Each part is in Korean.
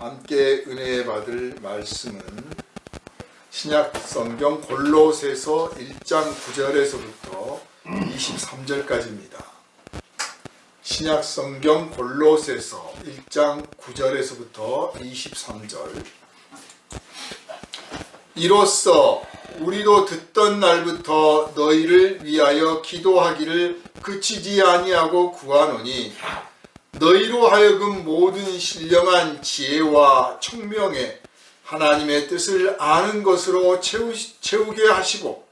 함께 은혜 받을 말씀은 신약 성경 골로새서 1장 9절에서부터 23절까지입니다. 신약 성경 골로새서 1장 9절에서부터 23절. 이로써 우리도 듣던 날부터 너희를 위하여 기도하기를 그치지 아니하고 구하노니 너희로 하여금 모든 신령한 지혜와 청명에 하나님의 뜻을 아는 것으로 채우게 하시고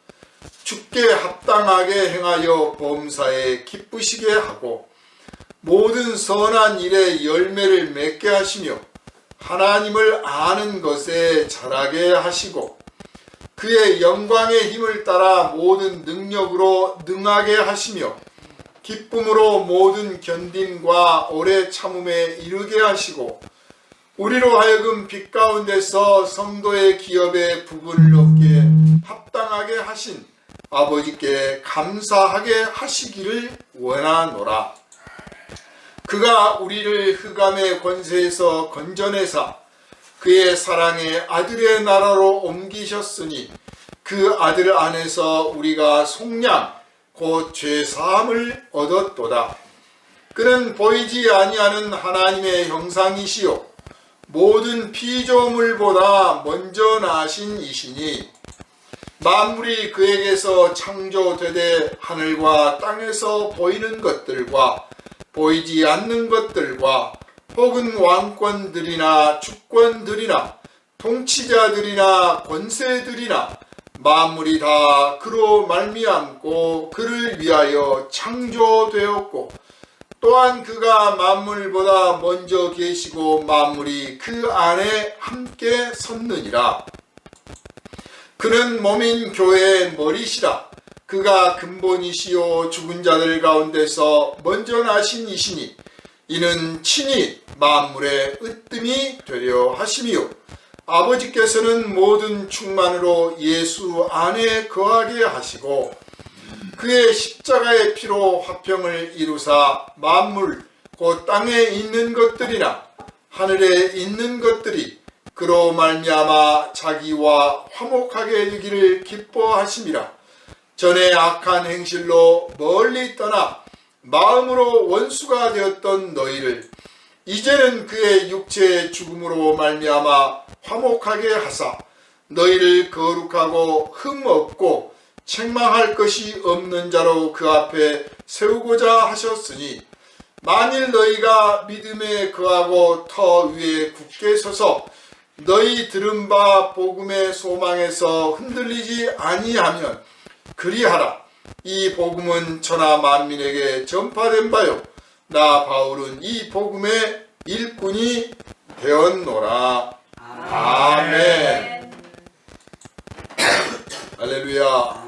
주께 합당하게 행하여 범사에 기쁘시게 하고 모든 선한 일에 열매를 맺게 하시며 하나님을 아는 것에 자라게 하시고 그의 영광의 힘을 따라 모든 능력으로 능하게 하시며 기쁨으로 모든 견딤과 오래 참음에 이르게 하시고 우리로 하여금 빛 가운데서 성도의 기업에 부분을 얻기에 합당하게 하신 아버지께 감사하게 하시기를 원하노라. 그가 우리를 흑암의 권세에서 건져내사 그의 사랑의 아들의 나라로 옮기셨으니 그 아들 안에서 우리가 속량 곧 죄사함을 얻었도다. 그는 보이지 아니하는 하나님의 형상이시요 모든 피조물보다 먼저 나신 이시니 만물이 그에게서 창조되되 하늘과 땅에서 보이는 것들과 보이지 않는 것들과 혹은 왕권들이나 주권들이나 통치자들이나 권세들이나 만물이 다 그로 말미암고 그를 위하여 창조되었고 또한 그가 만물보다 먼저 계시고 만물이 그 안에 함께 섰느니라. 그는 몸인 교회의 머리시라. 그가 근본이시요 죽은 자들 가운데서 먼저 나신 이시니 이는 친히 만물의 으뜸이 되려 하심이요 아버지께서는 모든 충만으로 예수 안에 거하게 하시고 그의 십자가의 피로 화평을 이루사 만물 곧 땅에 있는 것들이나 하늘에 있는 것들이 그로 말미암아 자기와 화목하게 되기를 기뻐하심이라. 전에 악한 행실로 멀리 떠나 마음으로 원수가 되었던 너희를 이제는 그의 육체의 죽음으로 말미암아 화목하게 하사 너희를 거룩하고 흠 없고 책망할 것이 없는 자로 그 앞에 세우고자 하셨으니 만일 너희가 믿음에 거하고 터 위에 굳게 서서 너희 들은 바 복음의 소망에서 흔들리지 아니하면 그리하라. 이 복음은 천하 만민에게 전파된 바요 나 바울은 이 복음의 일꾼이 되었노라. 아멘. 할렐루야.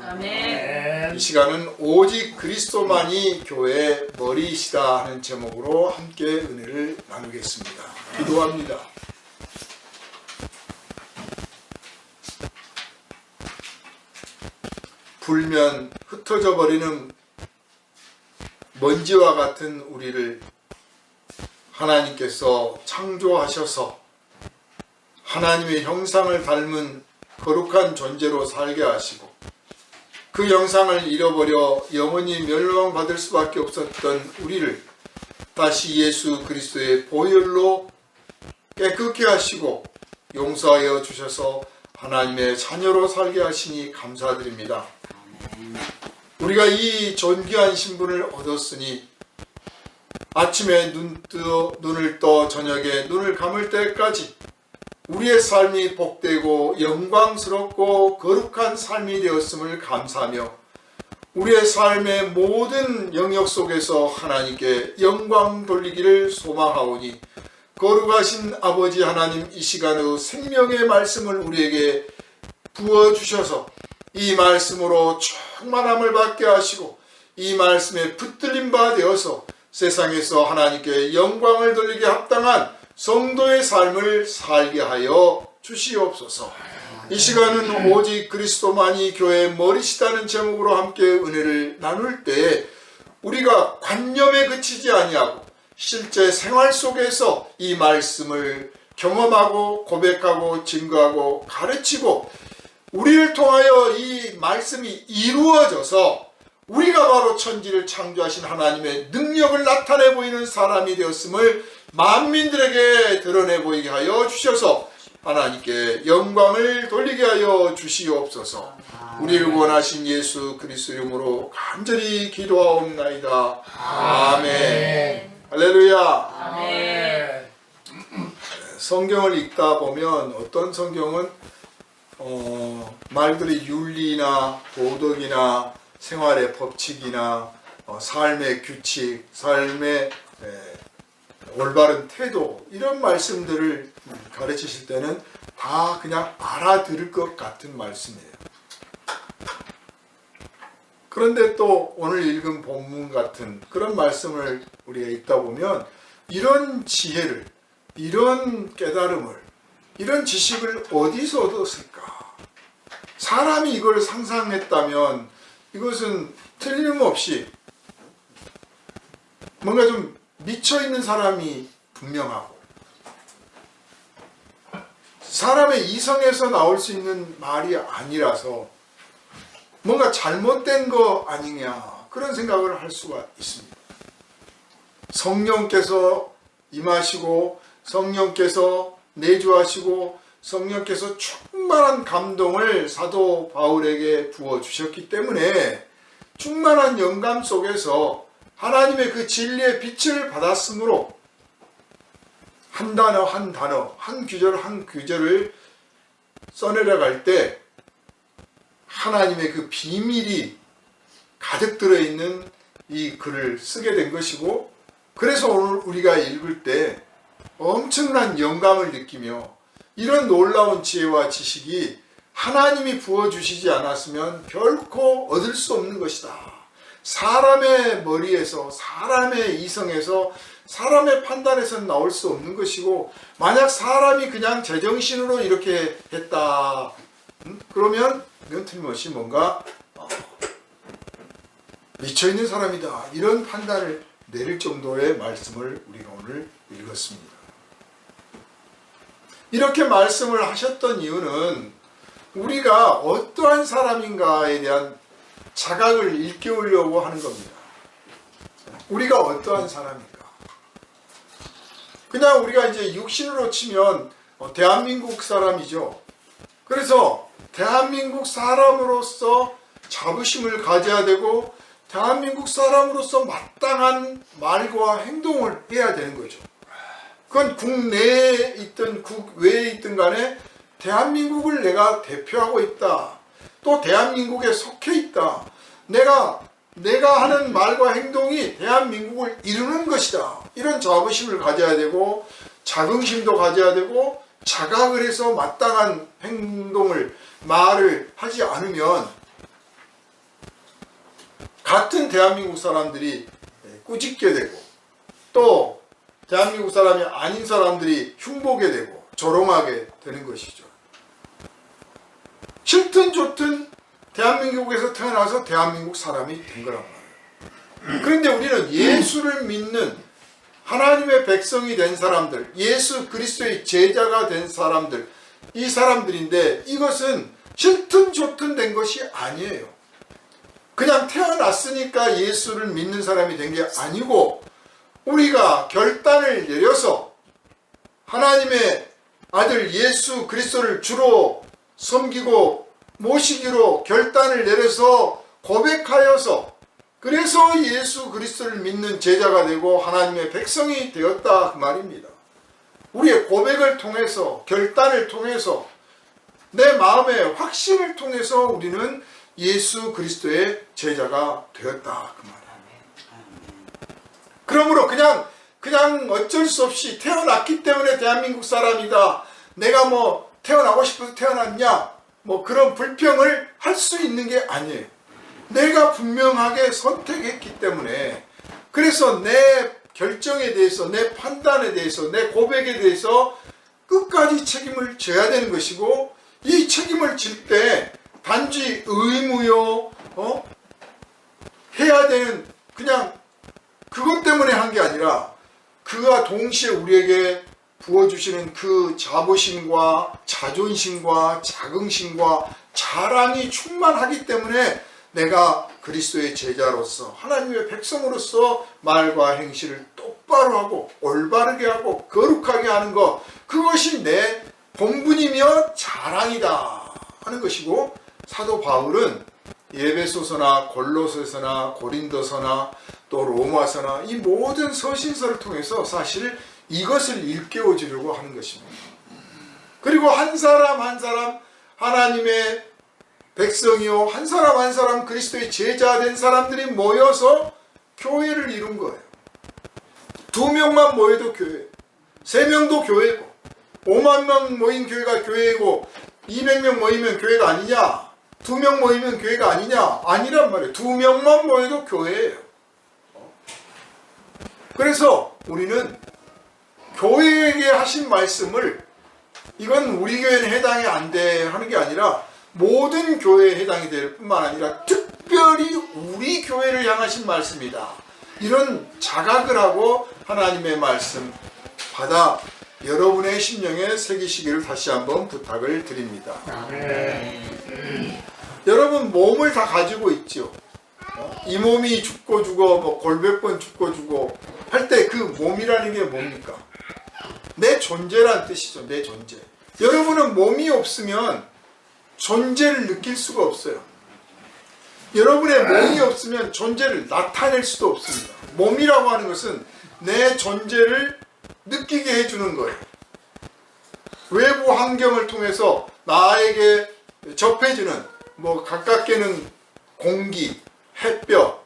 아멘. 이 시간은 오직 그리스도만이 교회의 머리이시다 하는 제목으로 함께 은혜를 나누겠습니다. 기도합니다. 불면 흩어져 버리는 먼지와 같은 우리를 하나님께서 창조하셔서 하나님의 형상을 닮은 거룩한 존재로 살게 하시고 그 형상을 잃어버려 영원히 멸망받을 수밖에 없었던 우리를 다시 예수 그리스도의 보혈로 깨끗게 하시고 용서하여 주셔서 하나님의 자녀로 살게 하시니 감사드립니다. 우리가 이 존귀한 신분을 얻었으니 아침에 눈을 떠 저녁에 눈을 감을 때까지 우리의 삶이 복되고 영광스럽고 거룩한 삶이 되었음을 감사하며 우리의 삶의 모든 영역 속에서 하나님께 영광 돌리기를 소망하오니 거룩하신 아버지 하나님, 이 시간의 생명의 말씀을 우리에게 부어주셔서 이 말씀으로 충만함을 받게 하시고 이 말씀에 붙들린 바 되어서 세상에서 하나님께 영광을 돌리게 합당한 성도의 삶을 살게 하여 주시옵소서. 이 시간은 오직 그리스도만이 교회의 머리시다는 제목으로 함께 은혜를 나눌 때 우리가 관념에 그치지 아니하고 실제 생활 속에서 이 말씀을 경험하고 고백하고 증거하고 가르치고 우리를 통하여 이 말씀이 이루어져서 우리가 바로 천지를 창조하신 하나님의 능력을 나타내 보이는 사람이 되었음을 만민들에게 드러내 보이게 하여 주셔서 하나님께 영광을 돌리게 하여 주시옵소서. 우리를 원하신 예수 그리스도 이름으로 간절히 기도하옵나이다. 아멘. 할렐루야. 아멘. 성경을 읽다 보면 어떤 성경은 말들이 윤리나 도덕이나 생활의 법칙이나 삶의 규칙, 삶의 올바른 태도 이런 말씀들을 가르치실 때는 다 그냥 알아들을 것 같은 말씀이에요. 그런데 또 오늘 읽은 본문 같은 그런 말씀을 우리가 읽다 보면 이런 지혜를, 이런 깨달음을, 이런 지식을 어디서 얻었을까? 사람이 이걸 상상했다면 이것은 틀림없이 뭔가 좀 미쳐있는 사람이 분명하고 사람의 이성에서 나올 수 있는 말이 아니라서 뭔가 잘못된 거 아니냐 그런 생각을 할 수가 있습니다. 성령께서 임하시고 성령께서 내주하시고 성령께서 충만한 감동을 사도 바울에게 부어주셨기 때문에 충만한 영감 속에서 하나님의 그 진리의 빛을 받았으므로 한 단어 한 단어, 한 규절 한 규절을 써내려갈 때 하나님의 그 비밀이 가득 들어있는 이 글을 쓰게 된 것이고, 그래서 오늘 우리가 읽을 때 엄청난 영감을 느끼며 이런 놀라운 지혜와 지식이 하나님이 부어주시지 않았으면 결코 얻을 수 없는 것이다. 사람의 머리에서, 사람의 이성에서, 사람의 판단에서 나올 수 없는 것이고, 만약 사람이 그냥 제정신으로 이렇게 했다 그러면 이건 틀림없이 뭔가 미쳐있는 사람이다 이런 판단을 내릴 정도의 말씀을 우리가 오늘 읽었습니다. 이렇게 말씀을 하셨던 이유는 우리가 어떠한 사람인가에 대한 자각을 일깨우려고 하는 겁니다. 우리가 어떠한 사람인가? 그냥 우리가 이제 육신으로 치면 대한민국 사람이죠. 그래서 대한민국 사람으로서 자부심을 가져야 되고 대한민국 사람으로서 마땅한 말과 행동을 해야 되는 거죠. 그건 국내에 있든 국외에 있든 간에 대한민국을 내가 대표하고 있다. 또 대한민국에 속해 있다. 내가 하는 말과 행동이 대한민국을 이루는 것이다. 이런 자부심을 가져야 되고 자긍심도 가져야 되고 자각을 해서 마땅한 행동을 말을 하지 않으면 같은 대한민국 사람들이 꾸짖게 되고 또 대한민국 사람이 아닌 사람들이 흉보게 되고 조롱하게 되는 것이죠. 싫든 좋든 대한민국에서 태어나서 대한민국 사람이 된 거란 말이에요. 그런데 우리는 예수를 믿는 하나님의 백성이 된 사람들, 예수 그리스도의 제자가 된 사람들, 이 사람들인데 이것은 싫든 좋든 된 것이 아니에요. 그냥 태어났으니까 예수를 믿는 사람이 된 게 아니고 우리가 결단을 내려서 하나님의 아들 예수 그리스도를 주로 섬기고 모시기로 결단을 내려서 고백하여서 그래서 예수 그리스도를 믿는 제자가 되고 하나님의 백성이 되었다 그 말입니다. 우리의 고백을 통해서 결단을 통해서 내 마음의 확신을 통해서 우리는 예수 그리스도의 제자가 되었다 그 말이에요. 그러므로 그냥 어쩔 수 없이 태어났기 때문에 대한민국 사람이다. 내가 뭐 태어나고 싶어서 태어났냐? 뭐 그런 불평을 할 수 있는 게 아니에요. 내가 분명하게 선택했기 때문에 그래서 내 결정에 대해서 내 판단에 대해서 내 고백에 대해서 끝까지 책임을 져야 되는 것이고 이 책임을 질 때 단지 의무요 해야 되는 그냥 그것 때문에 한 게 아니라 그와 동시에 우리에게 부어주시는 그 자부심과 자존심과 자긍심과 자랑이 충만하기 때문에 내가 그리스도의 제자로서 하나님의 백성으로서 말과 행실을 똑바로 하고 올바르게 하고 거룩하게 하는 것, 그것이 내 본분이며 자랑이다 하는 것이고, 사도 바울은 에베소서나 골로새서나 고린도서나 또 로마서나 이 모든 서신서를 통해서 사실 이것을 일깨워 주려고 하는 것입니다. 그리고 한 사람 한 사람 하나님의 백성이요, 한 사람 한 사람 그리스도의 제자 된 사람들이 모여서 교회를 이룬 거예요. 2명만 모여도 교회, 3명도 교회고, 5만 명 모인 교회가 교회고, 200명 모이면 교회가 아니냐? 2명 모이면 교회가 아니냐? 아니란 말이에요. 2명만 모여도 교회예요. 그래서 우리는 교회에게 하신 말씀을, 이건 우리 교회는 해당이 안 돼 하는 게 아니라 모든 교회에 해당이 될 뿐만 아니라 특별히 우리 교회를 향하신 말씀이다, 이런 자각을 하고 하나님의 말씀 받아 여러분의 심령에 새기시기를 다시 한번 부탁을 드립니다. 여러분 몸을 다 가지고 있죠. 이 몸이 죽고 죽어, 뭐 골몇 번 죽고 죽어 할 때 그 몸이라는 게 뭡니까? 내 존재란 뜻이죠. 내 존재. 여러분은 몸이 없으면 존재를 느낄 수가 없어요. 여러분의 몸이 없으면 존재를 나타낼 수도 없습니다. 몸이라고 하는 것은 내 존재를 느끼게 해주는 거예요. 외부 환경을 통해서 나에게 접해주는, 뭐 가깝게는 공기, 햇볕,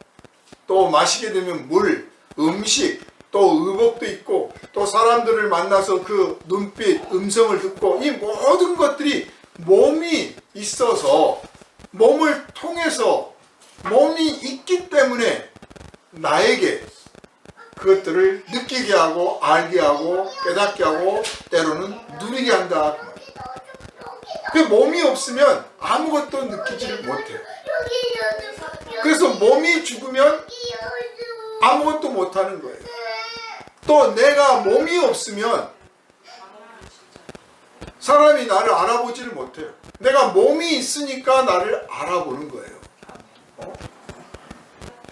또 마시게 되면 물, 음식, 또 의복도 있고, 또 사람들을 만나서 그 눈빛, 음성을 듣고, 이 모든 것들이 몸이 있어서, 몸을 통해서 몸이 있기 때문에 나에게 그것들을 느끼게 하고 알게 하고 깨닫게 하고 때로는 누리게 한다. 그 몸이 없으면 아무것도 느끼지를 못해요. 그래서 몸이 죽으면 아무것도 못하는 거예요. 또 내가 몸이 없으면 사람이 나를 알아보지를 못해요. 내가 몸이 있으니까 나를 알아보는 거예요.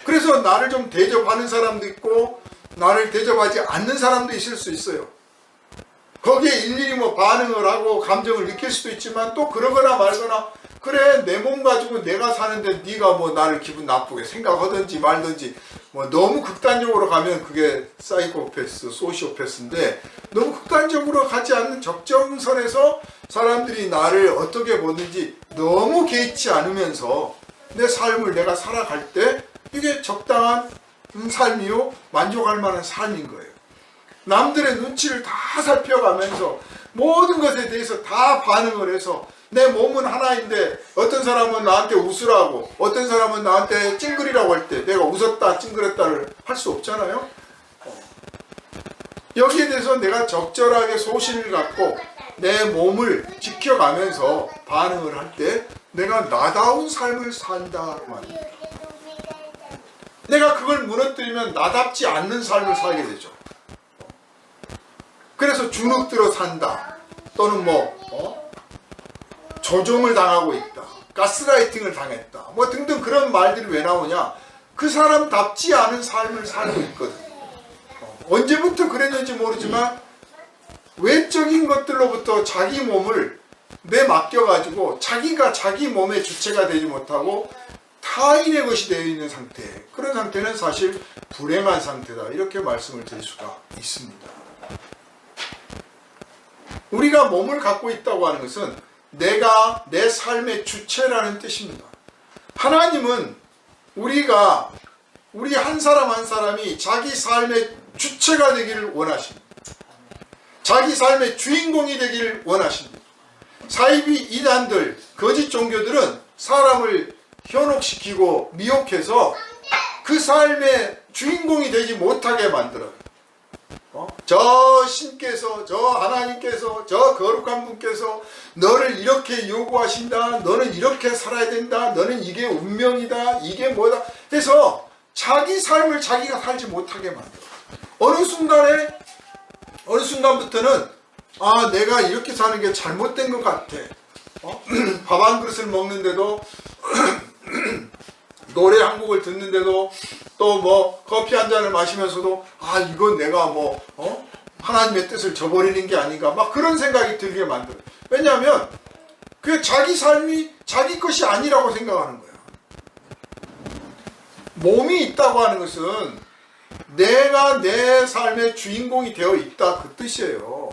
그래서 나를 좀 대접하는 사람도 있고 나를 대접하지 않는 사람도 있을 수 있어요. 거기에 일일이 뭐 반응을 하고 감정을 느낄 수도 있지만, 또 그러거나 말거나, 그래 내 몸 가지고 내가 사는데 네가 뭐 나를 기분 나쁘게 생각하든지 말든지, 뭐 너무 극단적으로 가면 그게 사이코패스, 소시오패스인데, 너무 극단적으로 가지 않는 적정선에서 사람들이 나를 어떻게 보는지 너무 개의치 않으면서 내 삶을 내가 살아갈 때 이게 적당한 삶이요, 만족할 만한 삶인 거예요. 남들의 눈치를 다 살펴가면서 모든 것에 대해서 다 반응을 해서, 내 몸은 하나인데 어떤 사람은 나한테 웃으라고, 어떤 사람은 나한테 찡그리라고 할 때 내가 웃었다 찡그렸다를 할 수 없잖아요. 여기에 대해서 내가 적절하게 소신을 갖고 내 몸을 지켜가면서 반응을 할 때 내가 나다운 삶을 산다 말입니다. 내가 그걸 무너뜨리면 나답지 않는 삶을 살게 되죠. 그래서 주눅들어 산다, 또는 조종을 당하고 있다, 가스라이팅을 당했다, 뭐 등등 그런 말들이 왜 나오냐? 그 사람답지 않은 삶을 살고 있거든. 언제부터 그랬는지 모르지만 외적인 것들로부터 자기 몸을 내맡겨가지고 자기가 자기 몸의 주체가 되지 못하고 타인의 것이 되어 있는 상태, 그런 상태는 사실 불행한 상태다, 이렇게 말씀을 드릴 수가 있습니다. 우리가 몸을 갖고 있다고 하는 것은 내가 내 삶의 주체라는 뜻입니다. 하나님은 우리 한 사람 한 사람이 자기 삶의 주체가 되기를 원하십니다. 자기 삶의 주인공이 되기를 원하십니다. 사이비 이단들, 거짓 종교들은 사람을 현혹시키고 미혹해서 그 삶의 주인공이 되지 못하게 만들어요. 저 신께서, 저 하나님께서, 저 거룩한 분께서 너를 이렇게 요구하신다, 너는 이렇게 살아야 된다, 너는 이게 운명이다, 이게 뭐다 해서 자기 삶을 자기가 살지 못하게 만들어요. 어느 순간에 어느 순간부터는 아, 내가 이렇게 사는 게 잘못된 것 같아. 밥 한 그릇을 먹는데도 노래 한 곡을 듣는데도 또 뭐 커피 한 잔을 마시면서도 아, 이건 내가 뭐 하나님의 뜻을 저버리는 게 아닌가 막 그런 생각이 들게 만들어요. 왜냐하면 그 자기 삶이 자기 것이 아니라고 생각하는 거야. 몸이 있다고 하는 것은 내가 내 삶의 주인공이 되어 있다 그 뜻이에요.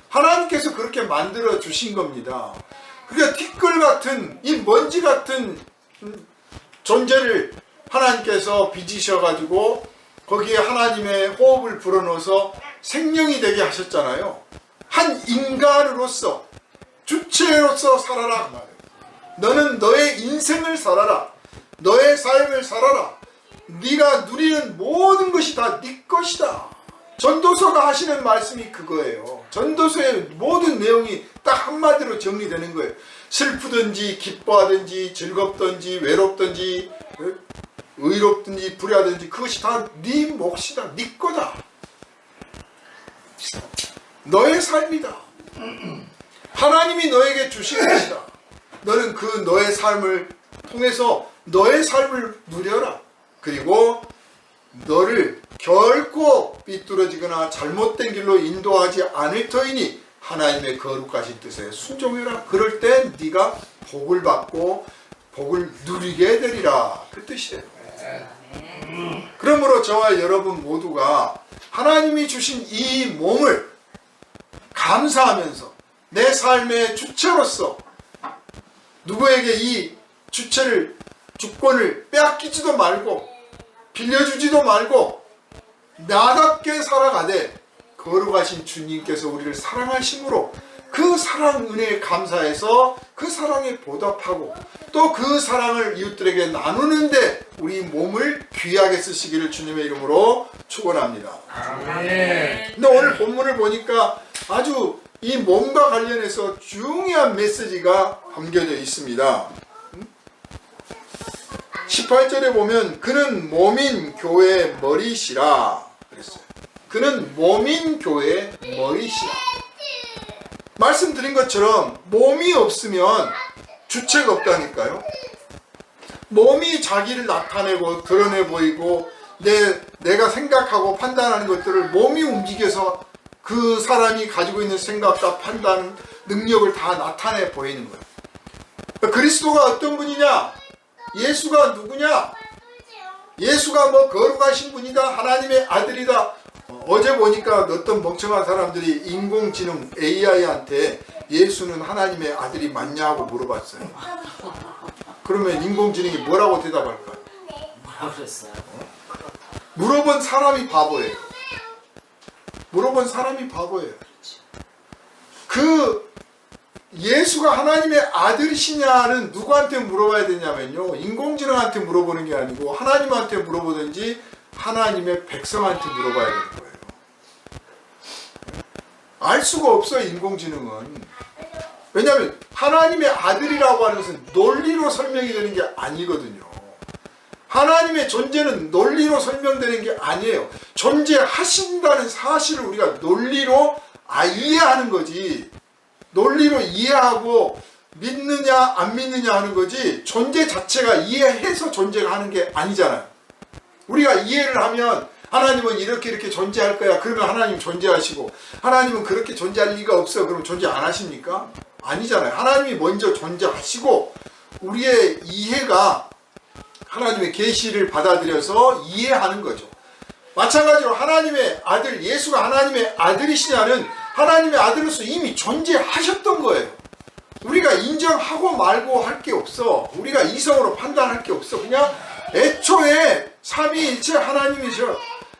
하나님께서 그렇게 만들어 주신 겁니다. 그러니까 티끌 같은 이 먼지 같은 존재를 하나님께서 빚으셔가지고 거기에 하나님의 호흡을 불어넣어서 생명이 되게 하셨잖아요. 한 인간으로서 주체로서 살아라. 너는 너의 인생을 살아라. 너의 삶을 살아라. 네가 누리는 모든 것이 다 네 것이다. 전도서가 하시는 말씀이 그거예요. 전도서의 모든 내용이 딱 한마디로 정리되는 거예요. 슬프든지 기뻐하든지 즐겁든지 외롭든지 의롭든지 불의하든지 그것이 다 네 몫이다. 네 거다. 너의 삶이다. 하나님이 너에게 주신 것이다. 너는 그 너의 삶을 통해서 너의 삶을 누려라. 그리고 너를 결코 삐뚤어지거나 잘못된 길로 인도하지 않을 터이니 하나님의 거룩하신 뜻에 순종해라. 그럴 때 네가 복을 받고 복을 누리게 되리라. 그 뜻이에요. 그러므로 저와 여러분 모두가 하나님이 주신 이 몸을 감사하면서 내 삶의 주체로서 누구에게 이 주권을 빼앗기지도 말고 빌려주지도 말고 나답게 살아가되 거룩하신 주님께서 우리를 사랑하심으로 그 사랑 은혜에 감사해서 그 사랑에 보답하고 또 그 사랑을 이웃들에게 나누는데 우리 몸을 귀하게 쓰시기를 주님의 이름으로 축원합니다. 아멘. 근데 오늘 본문을 보니까 아주 이 몸과 관련해서 중요한 메시지가 담겨져 있습니다. 18절에 보면 그는 몸인 교회의 머리시라 그랬어요. 그는 몸인 교회의 머리시라. 말씀드린 것처럼 몸이 없으면 주체가 없다니까요. 몸이 자기를 나타내고 드러내 보이고 내가 생각하고 판단하는 것들을 몸이 움직여서 그 사람이 가지고 있는 생각과 판단 능력을 다 나타내 보이는 거예요. 그리스도가 어떤 분이냐? 예수가 누구냐? 예수가 뭐 거룩하신 분이다, 하나님의 아들이다. 어제 보니까 어떤 멍청한 사람들이 인공지능 AI한테 예수는 하나님의 아들이 맞냐고 물어봤어요. 그러면 인공지능이 뭐라고 대답할까? 뭐라 그랬어요? 물어본 사람이 바보예요. 물어본 사람이 바보예요. 그 예수가 하나님의 아들이시냐는 누구한테 물어봐야 되냐면요, 인공지능한테 물어보는 게 아니고 하나님한테 물어보든지 하나님의 백성한테 물어봐야 되는 거예요. 알 수가 없어요, 인공지능은. 왜냐하면 하나님의 아들이라고 하는 것은 논리로 설명이 되는 게 아니거든요. 하나님의 존재는 논리로 설명되는 게 아니에요. 존재하신다는 사실을 우리가 논리로 이해하는 거지, 논리로 이해하고 믿느냐 안 믿느냐 하는 거지, 존재 자체가 이해해서 존재가 하는 게 아니잖아요. 우리가 이해를 하면 하나님은 이렇게 존재할 거야. 그러면 하나님 존재하시고, 하나님은 그렇게 존재할 리가 없어. 그럼 존재 안 하십니까? 아니잖아요. 하나님이 먼저 존재하시고 우리의 이해가 하나님의 계시를 받아들여서 이해하는 거죠. 마찬가지로 하나님의 아들 예수가 하나님의 아들이시냐는 하나님의 아들로서 이미 존재하셨던 거예요. 우리가 인정하고 말고 할 게 없어. 우리가 이성으로 판단할 게 없어. 그냥 애초에 삼위일체 하나님이셔.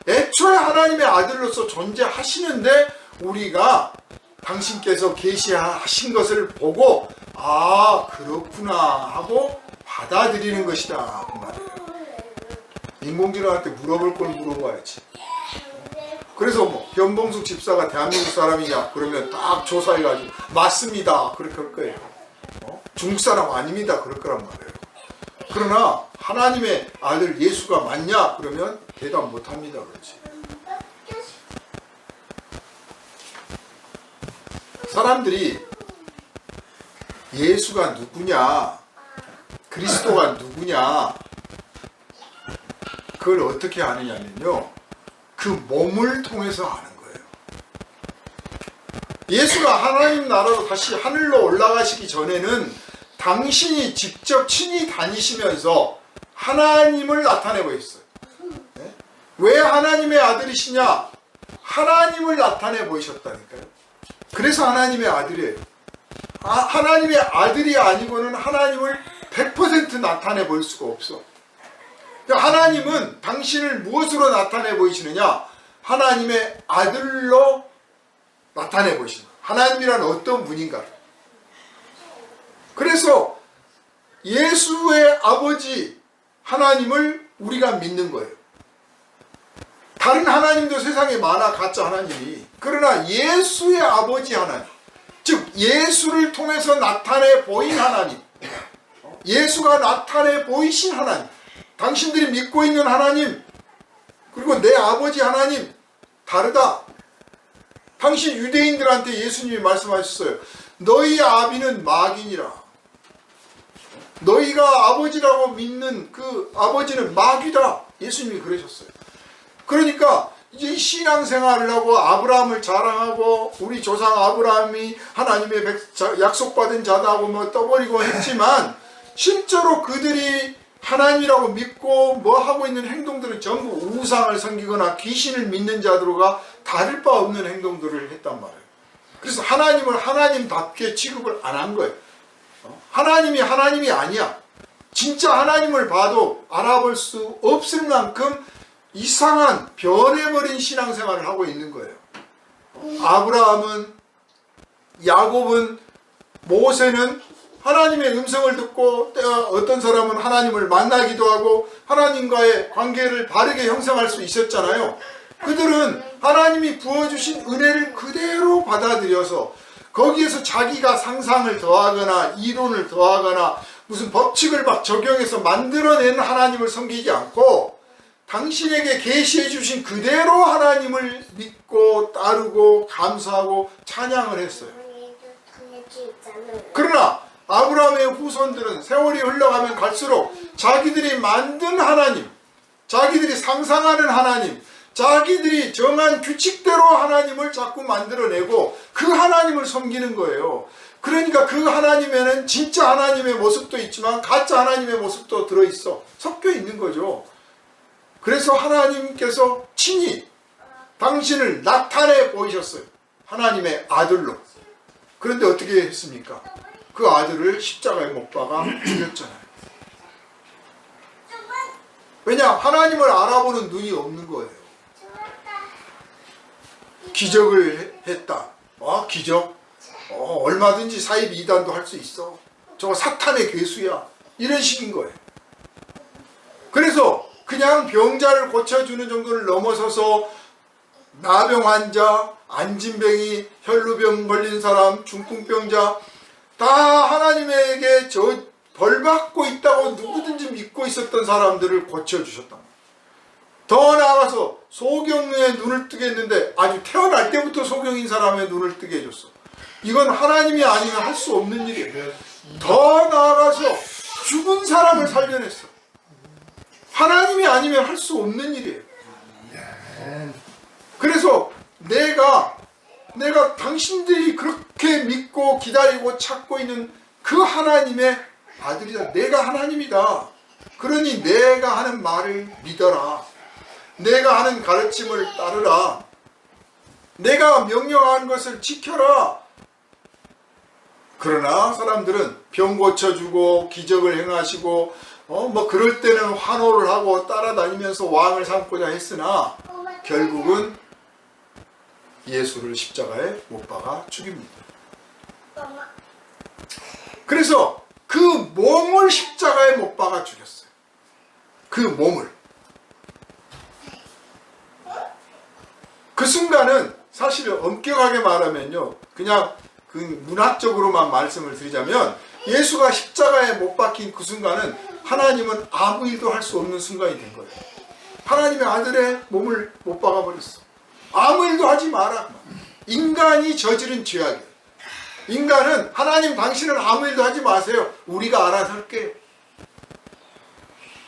애초에 하나님의 아들로서 존재하시는데 우리가 당신께서 계시하신 것을 보고 아 그렇구나 하고 받아들이는 것이다 그 말이에요. 인공지능한테 물어볼 걸 물어봐야지. 그래서 뭐 변봉숙 집사가 대한민국 사람이냐 그러면 딱 조사해가지고 맞습니다 그렇게 할 거예요. 중국 사람 아닙니다 그럴 거란 말이에요. 그러나 하나님의 아들 예수가 맞냐 그러면 대답 못합니다 그렇지. 사람들이 예수가 누구냐, 그리스도가 누구냐, 그걸 어떻게 아느냐면요, 그 몸을 통해서 아는 거예요. 예수가 하나님 나라로 다시 하늘로 올라가시기 전에는 당신이 직접 친히 다니시면서 하나님을 나타내 보였어요. 네? 왜 하나님의 아들이시냐? 하나님을 나타내 보이셨다니까요. 그래서 하나님의 아들이에요. 하나님의 아들이 아니고는 하나님을 100% 나타내 볼 수가 없어. 그러니까 하나님은 당신을 무엇으로 나타내 보이시느냐? 하나님의 아들로 나타내 보이시는 거예요. 하나님이란 어떤 분인가? 그래서 예수의 아버지 하나님을 우리가 믿는 거예요. 다른 하나님도 세상에 많아, 가짜 하나님이. 그러나 예수의 아버지 하나님, 즉 예수를 통해서 나타내 보인 하나님, 예수가 나타내 보이신 하나님, 당신들이 믿고 있는 하나님, 그리고 내 아버지 하나님 다르다. 당시 유대인들한테 예수님이 말씀하셨어요. 너희 아비는 마귀니라. 너희가 아버지라고 믿는 그 아버지는 마귀다. 예수님이 그러셨어요. 그러니까 이제 신앙생활을 하고 아브라함을 자랑하고 우리 조상 아브라함이 하나님의 약속받은 자다고 뭐 떠버리고 했지만 실제로 그들이 하나님이라고 믿고 뭐 하고 있는 행동들은 전부 우상을 섬기거나 귀신을 믿는 자들과 다를 바 없는 행동들을 했단 말이에요. 그래서 하나님을 하나님답게 취급을 안 한 거예요. 하나님이 하나님이 아니야. 진짜 하나님을 봐도 알아볼 수 없을 만큼 이상한 변해버린 신앙생활을 하고 있는 거예요. 아브라함은, 야곱은, 모세는 하나님의 음성을 듣고 어떤 사람은 하나님을 만나기도 하고 하나님과의 관계를 바르게 형성할 수 있었잖아요. 그들은 하나님이 부어주신 은혜를 그대로 받아들여서 거기에서 자기가 상상을 더하거나 이론을 더하거나 무슨 법칙을 막 적용해서 만들어낸 하나님을 섬기지 않고 당신에게 계시해 주신 그대로 하나님을 믿고 따르고 감사하고 찬양을 했어요. 그러나 아브라함의 후손들은 세월이 흘러가면 갈수록 자기들이 만든 하나님, 자기들이 상상하는 하나님, 자기들이 정한 규칙대로 하나님을 자꾸 만들어내고 그 하나님을 섬기는 거예요. 그러니까 그 하나님에는 진짜 하나님의 모습도 있지만 가짜 하나님의 모습도 들어있어. 섞여 있는 거죠. 그래서 하나님께서 친히 당신을 나타내 보이셨어요. 하나님의 아들로. 그런데 어떻게 했습니까? 그 아들을 십자가에 못 박아 죽였잖아요. 왜냐? 하나님을 알아보는 눈이 없는 거예요. 기적을 했다. 기적? 얼마든지 사입 이단도 할 수 있어. 저거 사탄의 괴수야. 이런 식인 거예요. 그래서 그냥 병자를 고쳐주는 정도를 넘어서서 나병 환자, 안진뱅이, 혈루병 걸린 사람, 중풍병자 다 하나님에게 벌 받고 있다고 누구든지 믿고 있었던 사람들을 고쳐주셨단 말이에요. 더 나아가서 소경의 눈을 뜨게 했는데 아주 태어날 때부터 소경인 사람의 눈을 뜨게 해줬어. 이건 하나님이 아니면 할 수 없는 일이에요. 더 나아가서 죽은 사람을 살려냈어. 하나님이 아니면 할 수 없는 일이에요. 그래서 내가 당신들이 그렇게 믿고 기다리고 찾고 있는 그 하나님의 아들이다. 내가 하나님이다. 그러니 내가 하는 말을 믿어라. 내가 하는 가르침을 따르라. 내가 명령한 것을 지켜라. 그러나 사람들은 병 고쳐주고 기적을 행하시고 뭐 그럴 때는 환호를 하고 따라다니면서 왕을 삼고자 했으나 결국은 예수를 십자가에 못 박아 죽입니다. 그래서 그 몸을 십자가에 못 박아 죽였어요. 그 몸을. 그 순간은 사실 엄격하게 말하면요, 그냥 그 문학적으로만 말씀을 드리자면 예수가 십자가에 못 박힌 그 순간은 하나님은 아무 일도 할 수 없는 순간이 된 거예요. 하나님의 아들의 몸을 못 박아버렸어. 아무 일도 하지 마라. 인간이 저지른 죄악이에요. 인간은 하나님 당신은 아무 일도 하지 마세요. 우리가 알아서 할게요.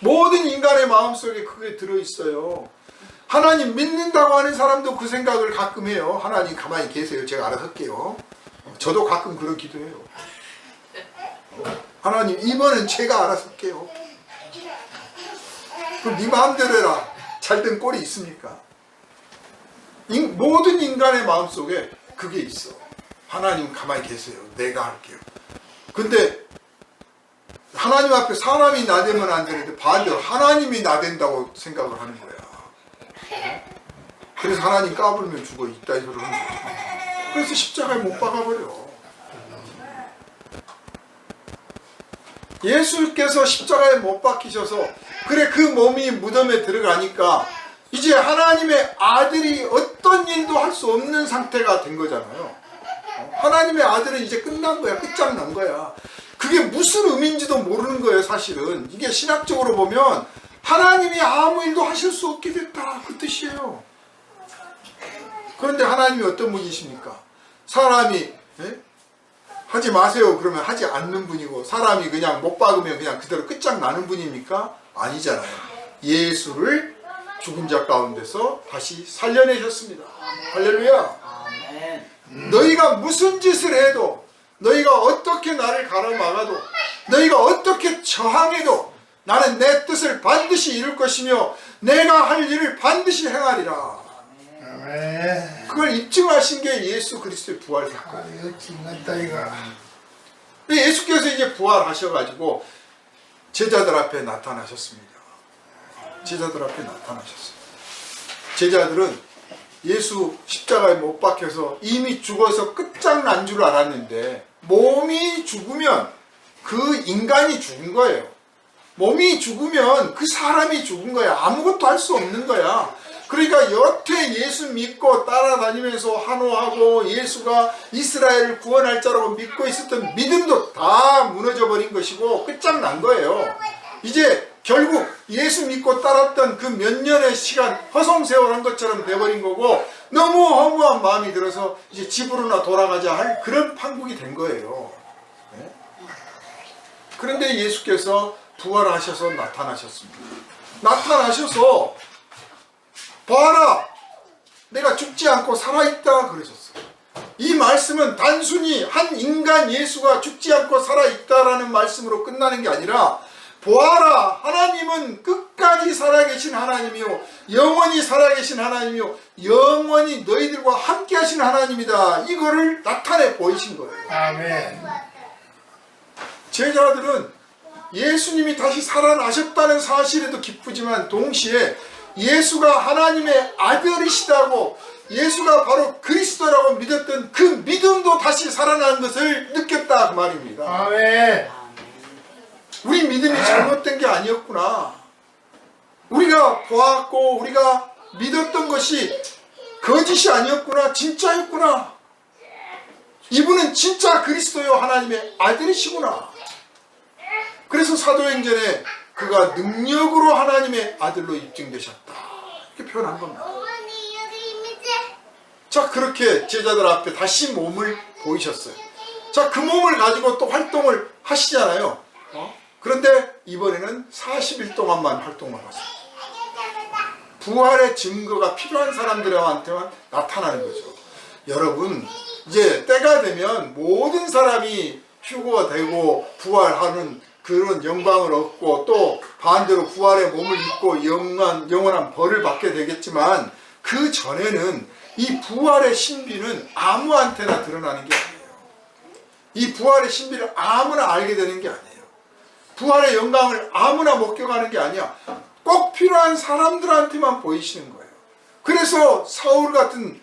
모든 인간의 마음속에 그게 들어있어요. 하나님 믿는다고 하는 사람도 그 생각을 가끔 해요. 하나님 가만히 계세요. 제가 알아서 할게요. 저도 가끔 그런 기도해요. 하나님 이번엔 제가 알아서 할게요. 그럼 네 마음대로 해라. 잘된 꼴이 있습니까? 모든 인간의 마음속에 그게 있어. 하나님 가만히 계세요. 내가 할게요. 근데 하나님 앞에 사람이 나대면 안 되는데 반대로 하나님이 나댄다고 생각을 하는 거야. 그래서 하나님 까불면 죽어 있다 이 소리를 하는 거야. 그래서 십자가에 못 박아버려. 예수께서 십자가에 못 박히셔서 그래 그 몸이 무덤에 들어가니까 이제 하나님의 아들이 어떤 일도 할 수 없는 상태가 된 거잖아요. 하나님의 아들은 이제 끝난 거야. 끝장난 거야. 그게 무슨 의미인지도 모르는 거예요. 사실은 이게 신학적으로 보면 하나님이 아무 일도 하실 수 없게 됐다 그 뜻이에요. 그런데 하나님이 어떤 분이십니까? 사람이 하지 마세요 그러면 하지 않는 분이고 사람이 그냥 못 박으면 그냥 그대로 끝장나는 분입니까? 아니잖아요. 예수를 죽은 자 가운데서 다시 살려내셨습니다. 할렐루야. 너희가 무슨 짓을 해도 너희가 어떻게 나를 가로막아도 너희가 어떻게 저항해도 나는 내 뜻을 반드시 이룰 것이며 내가 할 일을 반드시 행하리라. 그걸 입증하신 게 예수 그리스도의 부활 사건이에요. 예수께서 이제 부활하셔가지고 제자들 앞에 나타나셨습니다. 제자들 앞에 나타나셨어요. 제자들은 예수 십자가에 못 박혀서 이미 죽어서 끝장난 줄 알았는데 몸이 죽으면 그 인간이 죽은 거예요. 몸이 죽으면 그 사람이 죽은 거야. 아무것도 할 수 없는 거야. 그러니까 여태 예수 믿고 따라다니면서 환호하고 예수가 이스라엘을 구원할 자라고 믿고 있었던 믿음도 다 무너져 버린 것이고 끝장난 거예요. 이제 결국 예수 믿고 따랐던 그 몇 년의 시간 허송세월한 것처럼 돼버린 거고 너무 허무한 마음이 들어서 이제 집으로나 돌아가자 할 그런 판국이 된 거예요. 네? 그런데 예수께서 부활하셔서 나타나셨습니다. 나타나셔서 봐라 내가 죽지 않고 살아있다 그러셨어요. 이 말씀은 단순히 한 인간 예수가 죽지 않고 살아있다라는 말씀으로 끝나는 게 아니라 보아라 하나님은 끝까지 살아계신 하나님이요 영원히 살아계신 하나님이요 영원히 너희들과 함께 하신 하나님이다. 이거를 나타내 보이신 거예요. 아멘. 제자들은 예수님이 다시 살아나셨다는 사실에도 기쁘지만 동시에 예수가 하나님의 아들이시다고 예수가 바로 그리스도라고 믿었던 그 믿음도 다시 살아난 것을 느꼈다 그 말입니다. 아멘. 우리 믿음이 잘못된 게 아니었구나. 우리가 보았고 우리가 믿었던 것이 거짓이 아니었구나. 진짜였구나. 이분은 진짜 그리스도요 하나님의 아들이시구나. 그래서 사도행전에 그가 능력으로 하나님의 아들로 입증되셨다. 이렇게 표현한 겁니다. 자, 그렇게 제자들 앞에 다시 몸을 보이셨어요. 자, 그 몸을 가지고 또 활동을 하시잖아요. 그런데 이번에는 40일 동안만 활동을 하세요. 부활의 증거가 필요한 사람들한테만 나타나는 거죠. 여러분, 이제 때가 되면 모든 사람이 휴거가 되고 부활하는 그런 영광을 얻고 또 반대로 부활의 몸을 입고 영원한 벌을 받게 되겠지만 그 전에는 이 부활의 신비는 아무한테나 드러나는 게 아니에요. 이 부활의 신비를 아무나 알게 되는 게 아니에요. 부활의 영광을 아무나 목격하는 게 아니야. 꼭 필요한 사람들한테만 보이시는 거예요. 그래서 사울 같은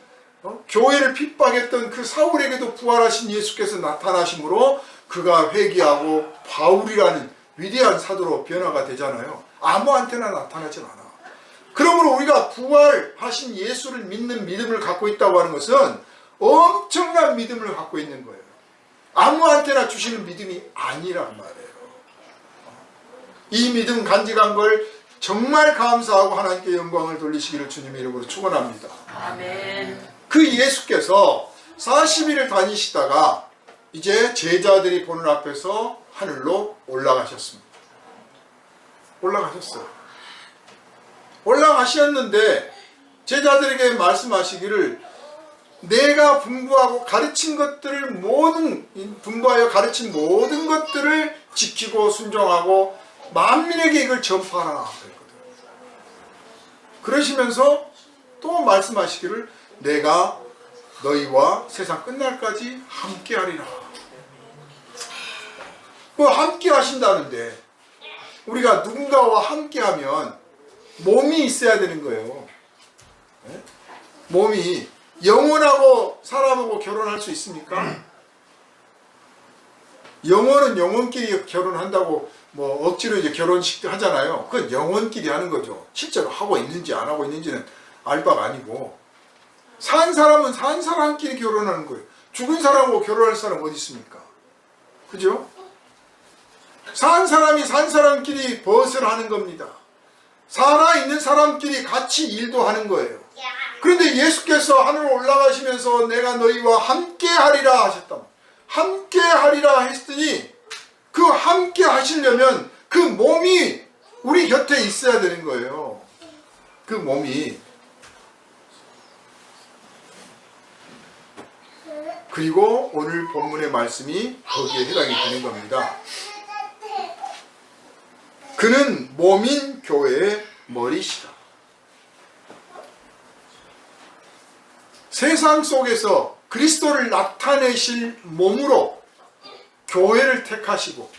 교회를 핍박했던 그 사울에게도 부활하신 예수께서 나타나심으로 그가 회개하고 바울이라는 위대한 사도로 변화가 되잖아요. 아무한테나 나타나질 않아. 그러므로 우리가 부활하신 예수를 믿는 믿음을 갖고 있다고 하는 것은 엄청난 믿음을 갖고 있는 거예요. 아무한테나 주시는 믿음이 아니란 말이에요. 이 믿음 간직한 걸 정말 감사하고 하나님께 영광을 돌리시기를 주님의 이름으로 축원합니다. 아멘. 그 예수께서 40일을 다니시다가 이제 제자들이 보는 앞에서 하늘로 올라가셨습니다. 올라가셨어요. 올라가셨는데 제자들에게 말씀하시기를 내가 분부하고 가르친 것들을 분부하여 가르친 모든 것들을 지키고 순종하고 만민에게 이걸 전파하라 그랬거든요. 그러시면서 또 말씀하시기를 내가 너희와 세상 끝날까지 함께하리라. 함께 하신다는데 우리가 누군가와 함께하면 몸이 있어야 되는 거예요. 네? 몸이 영혼하고 사람하고 결혼할 수 있습니까? 영혼은 영혼끼리 결혼한다고 억지로 이제 결혼식 하잖아요. 그건 영혼끼리 하는 거죠. 실제로 하고 있는지 안 하고 있는지는 알 바가 아니고, 산 사람은 산 사람끼리 결혼하는 거예요. 죽은 사람하고 결혼할 사람 어디 있습니까? 그죠? 산 사람이 산 사람끼리 벗을 하는 겁니다. 살아있는 사람끼리 같이 일도 하는 거예요. 그런데 예수께서 하늘로 올라가시면서 내가 너희와 함께 하리라 하셨다. 함께 하리라 했더니 그 함께 하시려면 그 몸이 우리 곁에 있어야 되는 거예요. 그 몸이. 그리고 오늘 본문의 말씀이 거기에 해당이 되는 겁니다. 그는 몸인 교회의 머리시다. 세상 속에서 그리스도를 나타내실 몸으로 교회를 택하시고,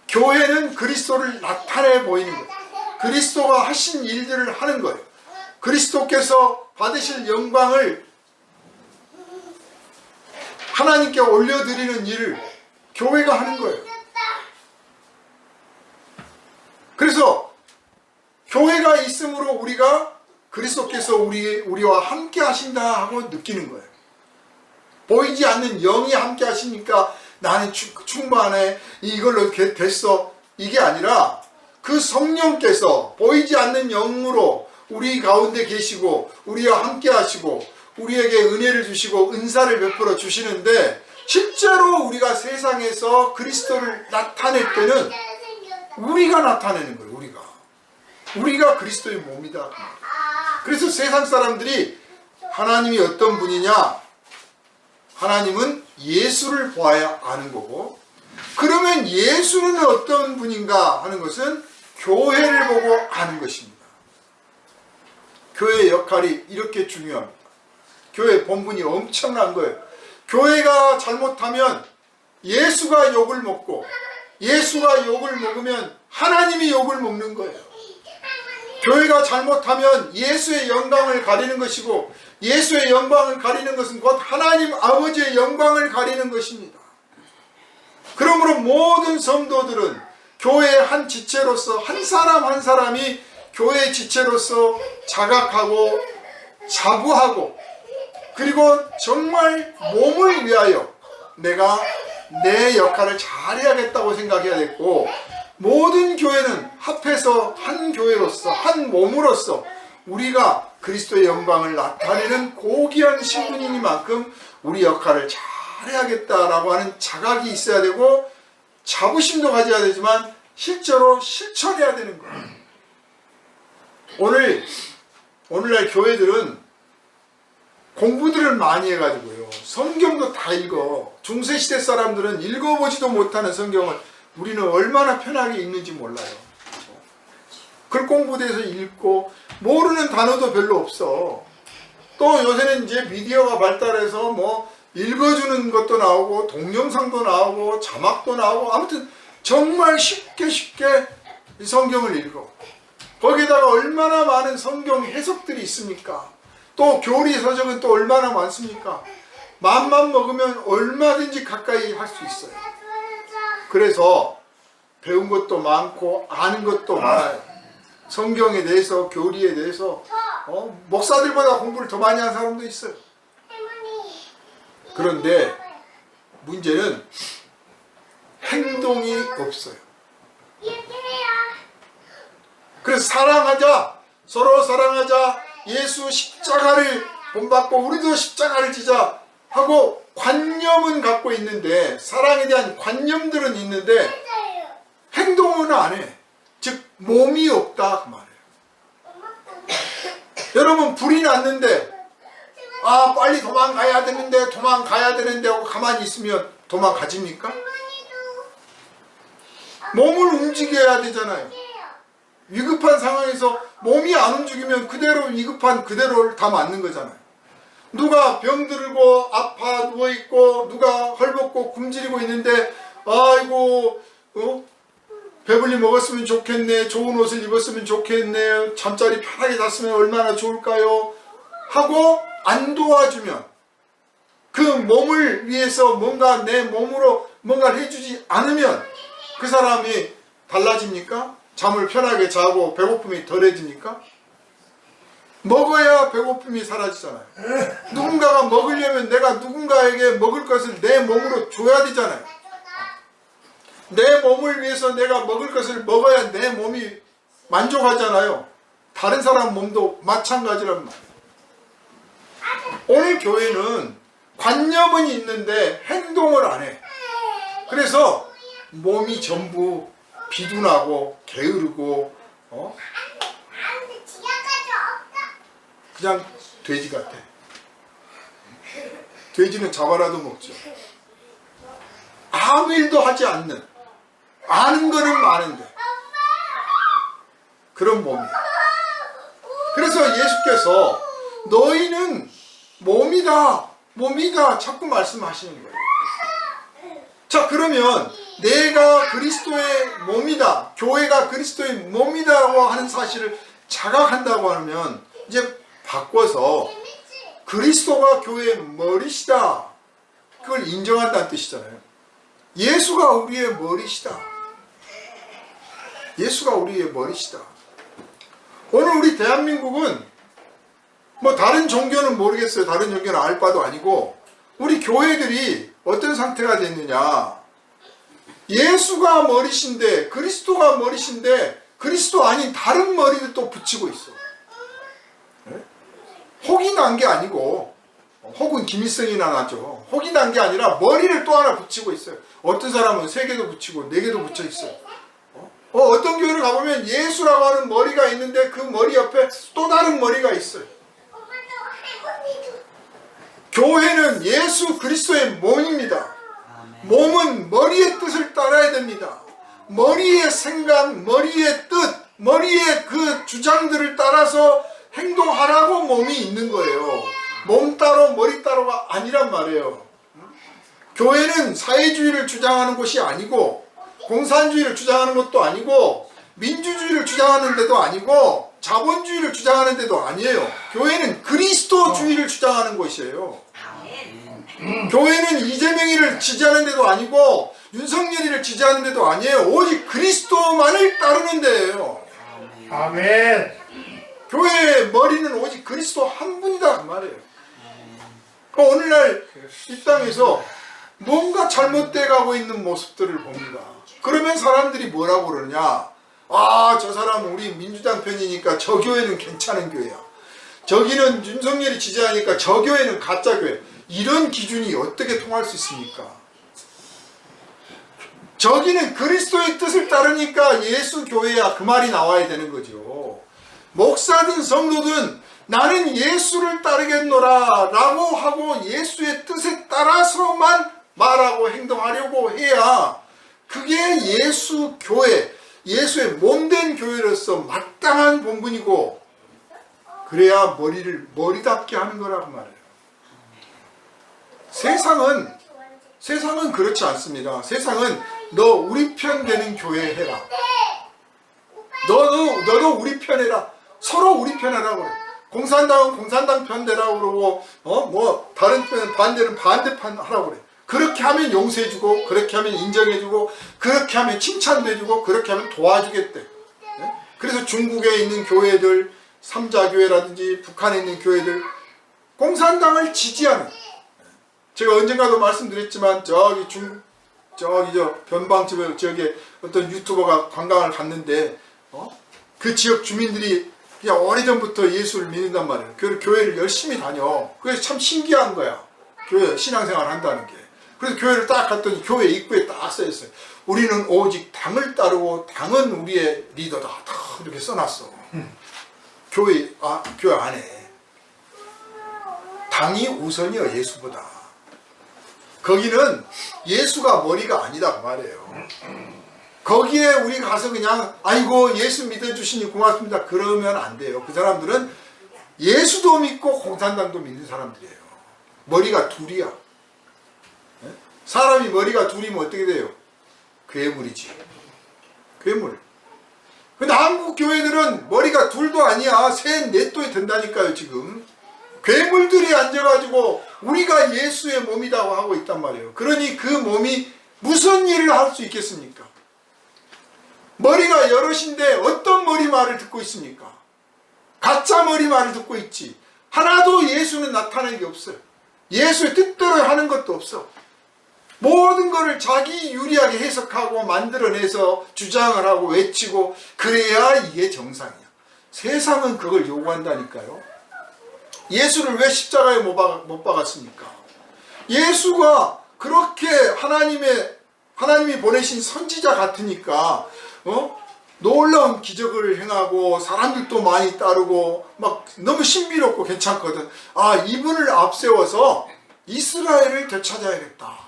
교회는 그리스도를 나타내 보이는 거예요. 그리스도가 하신 일들을 하는 거예요. 그리스도께서 받으실 영광을 하나님께 올려드리는 일을 교회가 하는 거예요. 그래서 교회가 있으므로 우리가 그리스도께서 우리와 함께 하신다 하고 느끼는 거예요. 보이지 않는 영이 함께 하시니까 나는 충만해, 이걸로 됐어, 이게 아니라 그 성령께서 보이지 않는 영으로 우리 가운데 계시고 우리와 함께 하시고 우리에게 은혜를 주시고 은사를 베풀어 주시는데, 실제로 우리가 세상에서 그리스도를 나타낼 때는 우리가 나타내는 거예요. 우리가 그리스도의 몸이다. 그래서 세상 사람들이 하나님이 어떤 분이냐, 하나님은 예수를 보아야 아는 거고, 그러면 예수는 어떤 분인가 하는 것은 교회를 보고 아는 것입니다. 교회의 역할이 이렇게 중요합니다. 교회의 본분이 엄청난 거예요. 교회가 잘못하면 예수가 욕을 먹고, 예수가 욕을 먹으면 하나님이 욕을 먹는 거예요. 교회가 잘못하면 예수의 영광을 가리는 것이고, 예수의 영광을 가리는 것은 곧 하나님 아버지의 영광을 가리는 것입니다. 그러므로 모든 성도들은 교회의 한 지체로서, 한 사람 한 사람이 교회의 지체로서 자각하고 자부하고, 그리고 정말 몸을 위하여 내가 내 역할을 잘해야겠다고 생각해야겠고, 모든 교회는 합해서 한 교회로서, 한 몸으로서 우리가 그리스도의 영광을 나타내는 고귀한 신분이니만큼 우리 역할을 잘해야겠다라고 하는 자각이 있어야 되고, 자부심도 가져야 되지만 실제로 실천해야 되는 거예요. 오늘날 교회들은 공부들을 많이 해가지고요, 성경도 다 읽어. 중세시대 사람들은 읽어보지도 못하는 성경을 우리는 얼마나 편하게 읽는지 몰라요. 글 공부돼서 읽고, 모르는 단어도 별로 없어. 또 요새는 이제 미디어가 발달해서 읽어주는 것도 나오고, 동영상도 나오고, 자막도 나오고, 아무튼 정말 쉽게 이 성경을 읽어. 거기에다가 얼마나 많은 성경 해석들이 있습니까? 또 교리 서적은 또 얼마나 많습니까? 맘만 먹으면 얼마든지 가까이 할 수 있어요. 그래서 배운 것도 많고 아는 것도 많아요. 성경에 대해서, 교리에 대해서 목사들보다 공부를 더 많이 한 사람도 있어요. 그런데 문제는 행동이 없어요. 그래서 사랑하자, 서로 사랑하자, 예수 십자가를 본받고 우리도 십자가를 지자 하고 관념은 갖고 있는데, 사랑에 대한 관념들은 있는데 행동은 안 해. 즉 몸이 없다 그 말이에요. 여러분 불이 났는데 빨리 도망가야 되는데 하고 가만히 있으면 도망가집니까? 몸을 움직여야 되잖아요. 위급한 상황에서 몸이 안 움직이면 그대로 위급한 그대로를 다 맞는 거잖아요. 누가 병들고 아파 누워있고 누가 헐벗고 굶주리고 있는데 아이고 배불리 먹었으면 좋겠네, 좋은 옷을 입었으면 좋겠네, 잠자리 편하게 잤으면 얼마나 좋을까요 하고 안 도와주면, 그 몸을 위해서 뭔가 내 몸으로 뭔가를 해주지 않으면 그 사람이 달라집니까? 잠을 편하게 자고 배고픔이 덜해집니까? 먹어야 배고픔이 사라지잖아요. 누군가가 먹으려면 내가 누군가에게 먹을 것을 내 몸으로 줘야 되잖아요. 내 몸을 위해서 내가 먹을 것을 먹어야 내 몸이 만족하잖아요. 다른 사람 몸도 마찬가지란 말이에요. 오늘 교회는 관념은 있는데 행동을 안 해. 그래서 몸이 전부 비둔하고 게으르고 그냥 돼지 같아. 돼지는 잡아라도 먹죠. 아무 일도 하지 않는, 아는 거는 많은데 그런 몸이에요. 그래서 예수께서 너희는 몸이다 자꾸 말씀하시는 거예요. 자, 그러면 내가 그리스도의 몸이다, 교회가 그리스도의 몸이다라고 하는 사실을 자각한다고 하면 이제 바꿔서 그리스도가 교회의 머리시다, 그걸 인정한다는 뜻이잖아요. 예수가 우리의 머리시다. 예수가 우리의 머리시다. 오늘 우리 대한민국은 다른 종교는 모르겠어요. 다른 종교는 알 바도 아니고 우리 교회들이 어떤 상태가 됐느냐, 예수가 머리신데, 그리스도가 머리신데 그리스도 아닌 다른 머리를 또 붙이고 있어. 혹이 난 게 아니고, 혹은 김일성이나 나죠. 혹이 난 게 아니라 머리를 또 하나 붙이고 있어요. 어떤 사람은 3개도 붙이고 4개도 붙여 있어요. 어떤 교회를 가보면 예수라고 하는 머리가 있는데 그 머리 옆에 또 다른 머리가 있어요. 교회는 예수 그리스도의 몸입니다. 몸은 머리의 뜻을 따라야 됩니다. 머리의 생각, 머리의 뜻, 머리의 그 주장들을 따라서 행동하라고 몸이 있는 거예요. 몸 따로 머리 따로가 아니란 말이에요. 교회는 사회주의를 주장하는 곳이 아니고, 공산주의를 주장하는 것도 아니고, 민주주의를 주장하는 데도 아니고, 자본주의를 주장하는 데도 아니에요. 교회는 그리스도주의를 주장하는 곳이에요. 교회는 이재명이를 지지하는 데도 아니고 윤석열이를 지지하는 데도 아니에요. 오직 그리스도만을 따르는 데예요. 아멘. 교회의 머리는 오직 그리스도 한 분이다 그 말이에요. 오늘날 이 땅에서 뭔가 잘못돼 가고 있는 모습들을 봅니다. 그러면 사람들이 뭐라고 그러냐, 저 사람은 우리 민주당 편이니까 저 교회는 괜찮은 교회야, 저기는 윤석열이 지지하니까 저 교회는 가짜 교회. 이런 기준이 어떻게 통할 수 있습니까? 저기는 그리스도의 뜻을 따르니까 예수 교회야, 그 말이 나와야 되는 거죠. 목사든 성도든 나는 예수를 따르겠노라 라고 하고 예수의 뜻에 따라서만 말하고 행동하려고 해야 그게 예수 교회, 예수의 몸된 교회로서 마땅한 본분이고, 그래야 머리를 머리답게 하는 거라고 말해요. 세상은 그렇지 않습니다. 세상은 너 우리 편 되는 교회 해라. 너도 우리 편 해라. 서로 우리 편 하라고 그래. 공산당은 공산당 편 되라고 그러고, 다른 편은 반대는 반대편 하라고 그래. 그렇게 하면 용서해주고, 그렇게 하면 인정해주고, 그렇게 하면 칭찬도 해주고, 그렇게 하면 도와주겠대. 그래서 중국에 있는 교회들, 삼자교회라든지 북한에 있는 교회들, 공산당을 지지하는, 제가 언젠가도 말씀드렸지만 저기 변방집에 저기 어떤 유튜버가 관광을 갔는데 그 지역 주민들이 그냥 오래전부터 예수를 믿는단 말이에요. 교회를 열심히 다녀. 그래서 참 신기한 거야. 교회 신앙생활 한다는 게. 그래서 교회를 딱 갔더니 교회 입구에 딱 써있어요. 우리는 오직 당을 따르고 당은 우리의 리더다. 다 이렇게 써놨어. 교회 안에. 당이 우선이요, 예수보다. 거기는 예수가 머리가 아니다 그 말이에요. 거기에 우리 가서 그냥 아이고 예수 믿어주시니 고맙습니다 그러면 안 돼요. 그 사람들은 예수도 믿고 공산당도 믿는 사람들이에요. 머리가 둘이야. 사람이 머리가 둘이면 어떻게 돼요? 괴물이지. 괴물. 근데 한국 교회들은 머리가 둘도 아니야. 셋, 넷도 된다니까요 지금. 괴물들이 앉아가지고 우리가 예수의 몸이라고 하고 있단 말이에요. 그러니 그 몸이 무슨 일을 할 수 있겠습니까? 머리가 여럿인데 어떤 머리 말을 듣고 있습니까? 가짜 머리 말을 듣고 있지. 하나도 예수는 나타나는 게 없어요. 예수의 뜻대로 하는 것도 없어. 모든 것을 자기 유리하게 해석하고 만들어내서 주장을 하고 외치고 그래야 이게 정상이야. 세상은 그걸 요구한다니까요. 예수를 왜 십자가에 못 박았습니까? 예수가 그렇게 하나님이 보내신 선지자 같으니까 놀라운 기적을 행하고 사람들도 많이 따르고 막 너무 신비롭고 괜찮거든. 이분을 앞세워서 이스라엘을 되찾아야겠다.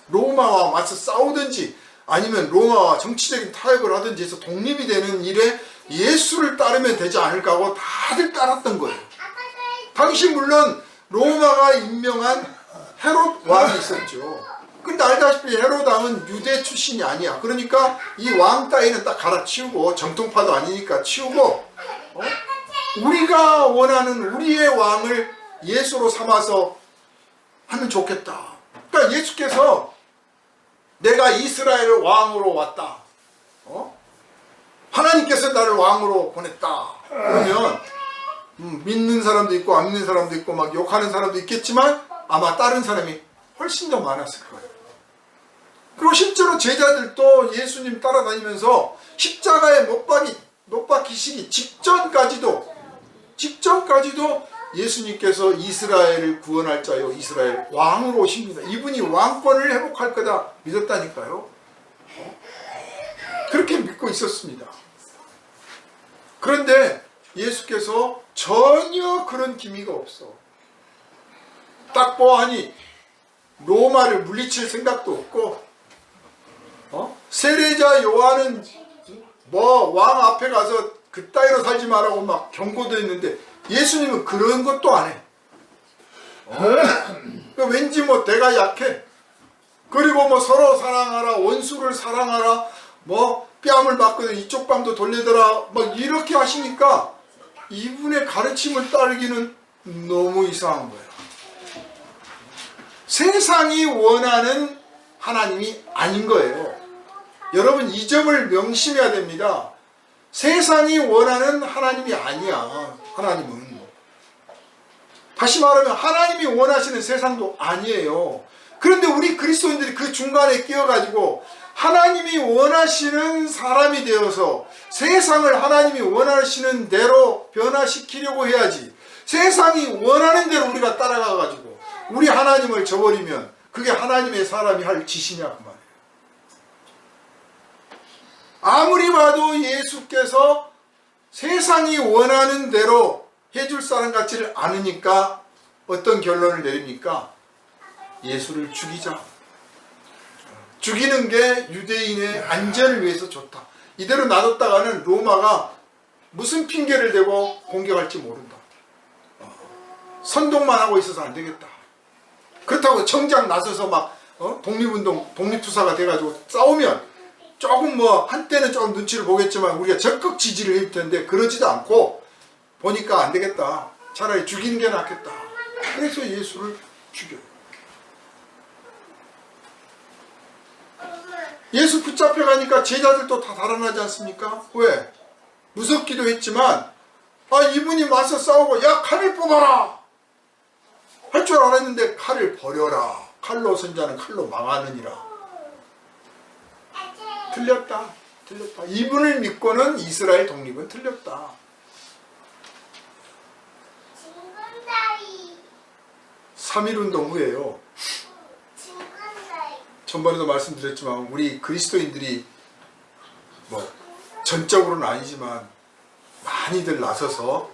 로마와 맞서 싸우든지 아니면 로마와 정치적인 타협을 하든지 해서 독립이 되는 일에 예수를 따르면 되지 않을까 하고 다들 따랐던 거예요. 당시 물론 로마가 임명한 헤롯 왕이 있었죠. 근데 알다시피 헤롯 왕은 유대 출신이 아니야. 그러니까 이 왕 따위는 딱 갈아치우고 정통파도 아니니까 치우고 우리가 원하는 우리의 왕을 예수로 삼아서 하면 좋겠다. 그러니까 예수께서 내가 이스라엘 왕으로 왔다. 하나님께서 나를 왕으로 보냈다. 그러면 믿는 사람도 있고 안 믿는 사람도 있고 막 욕하는 사람도 있겠지만 아마 다른 사람이 훨씬 더 많았을 거예요. 그리고 실제로 제자들도 예수님 따라다니면서 십자가에 못 박히시기 직전까지도 예수님께서 이스라엘을 구원할 자요 이스라엘 왕으로 오십니다. 이분이 왕권을 회복할 거다 믿었다니까요. 그렇게 믿고 있었습니다. 그런데 예수께서 전혀 그런 기미가 없어. 딱 보아하니 로마를 물리칠 생각도 없고 세례자 요한은 왕 앞에 가서 그따위로 살지 말라고 막 경고도 했는데 예수님은 그런 것도 안 해. 왠지 내가 약해. 그리고 서로 사랑하라, 원수를 사랑하라, 뺨을 맞거든 이쪽 뺨도 돌리더라, 이렇게 하시니까 이분의 가르침을 따르기는 너무 이상한 거예요. 세상이 원하는 하나님이 아닌 거예요. 여러분 이 점을 명심해야 됩니다. 세상이 원하는 하나님이 아니야. 하나님은 다시 말하면 하나님이 원하시는 세상도 아니에요. 그런데 우리 그리스도인들이 그 중간에 끼어가지고 하나님이 원하시는 사람이 되어서 세상을 하나님이 원하시는 대로 변화시키려고 해야지. 세상이 원하는 대로 우리가 따라가가지고 우리 하나님을 저버리면 그게 하나님의 사람이 할 짓이냐 그 말이에요. 아무리 봐도 예수께서 세상이 원하는 대로 해줄 사람 같지를 않으니까 어떤 결론을 내립니까? 예수를 죽이자. 죽이는 게 유대인의 안전을 위해서 좋다. 이대로 놔뒀다가는 로마가 무슨 핑계를 대고 공격할지 모른다. 선동만 하고 있어서 안 되겠다. 그렇다고 정작 나서서 독립운동, 독립투사가 돼가지고 싸우면 조금 한때는 조금 눈치를 보겠지만 우리가 적극 지지를 할 텐데 그러지도 않고 보니까 안 되겠다. 차라리 죽이는 게 낫겠다. 그래서 예수를 죽여요. 예수 붙잡혀가니까 제자들도 다 달아나지 않습니까? 왜? 무섭기도 했지만 이분이 맞서 싸우고 야 칼을 뽑아라 할 줄 알았는데 칼을 버려라. 칼로 선자는 칼로 망하느니라. 틀렸다. 이분을 믿고는 이스라엘 독립은 틀렸다. 3.1운동 후에요. 전번에도 말씀드렸지만 우리 그리스도인들이 뭐 전적으로는 아니지만 많이들 나서서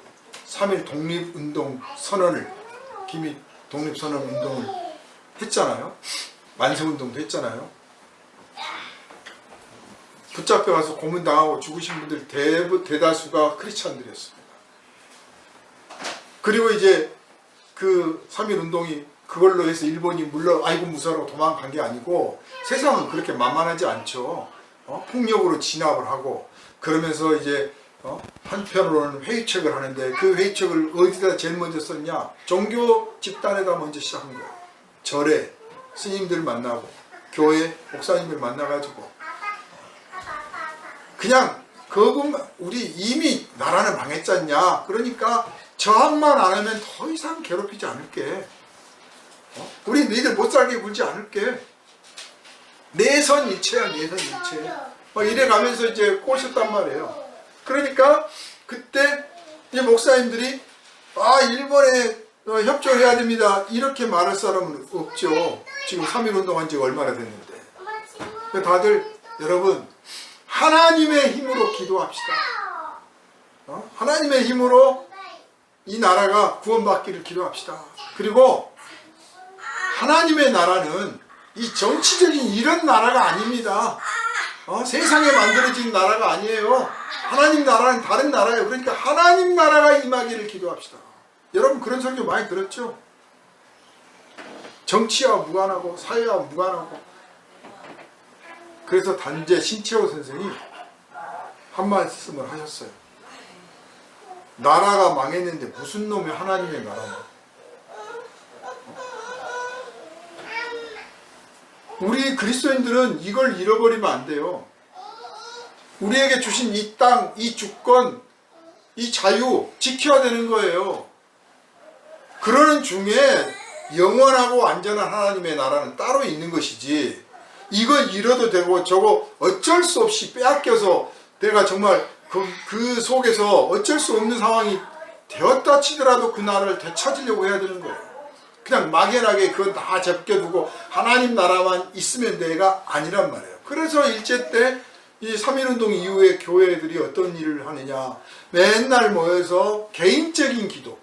3.1 독립운동 선언을 기미 독립선언 운동을 했잖아요. 만세운동도 했잖아요. 붙잡혀가서 고문당하고 죽으신 분들 대다수가 크리스찬들이었습니다. 그리고 이제 그 3.1 운동이 그걸로 해서 일본이 물론 아이고 무서워라고 도망간 게 아니고 세상은 그렇게 만만하지 않죠. 폭력으로 진압을 하고 그러면서 이제 한편으로는 회의책을 하는데 그 회의책을 어디다 제일 먼저 썼냐? 종교 집단에다 먼저 시작한 거예요. 절에 스님들 만나고 교회 목사님들 만나가지고 그냥 그것만 우리 이미 나라는 망했잖냐. 그러니까 저항만 안 하면 더 이상 괴롭히지 않을게. 우리 너희들 못 살게 굴지 않을게. 내선 일체야, 내선 일체. 막 이래 가면서 이제 꼬셨단 말이에요. 그러니까 그때 이제 목사님들이 일본에 협조해야 됩니다. 이렇게 말할 사람은 없죠. 지금 3.1 운동한 지가 얼마나 됐는데. 다들 여러분 하나님의 힘으로 기도합시다. 하나님의 힘으로 이 나라가 구원받기를 기도합시다. 그리고 하나님의 나라는 이 정치적인 이런 나라가 아닙니다. 세상에 만들어진 나라가 아니에요. 하나님 나라는 다른 나라예요. 그러니까 하나님 나라가 임하기를 기도합시다. 여러분 그런 설교 많이 들었죠? 정치와 무관하고 사회와 무관하고. 그래서 단재 신채호 선생이 한 말씀을 하셨어요. 나라가 망했는데 무슨 놈의 하나님의 나라냐. 우리 그리스도인들은 이걸 잃어버리면 안 돼요. 우리에게 주신 이 땅, 이 주권, 이 자유 지켜야 되는 거예요. 그러는 중에 영원하고 안전한 하나님의 나라는 따로 있는 것이지 이걸 잃어도 되고 저거 어쩔 수 없이 빼앗겨서 내가 정말 그 속에서 어쩔 수 없는 상황이 되었다 치더라도 그 나라를 되찾으려고 해야 되는 거예요. 그냥 막연하게 그건 다 제껴두고 하나님 나라만 있으면 돼가 아니란 말이에요. 그래서 일제 때 이 3.1운동 이후에 교회들이 어떤 일을 하느냐, 맨날 모여서 개인적인 기도,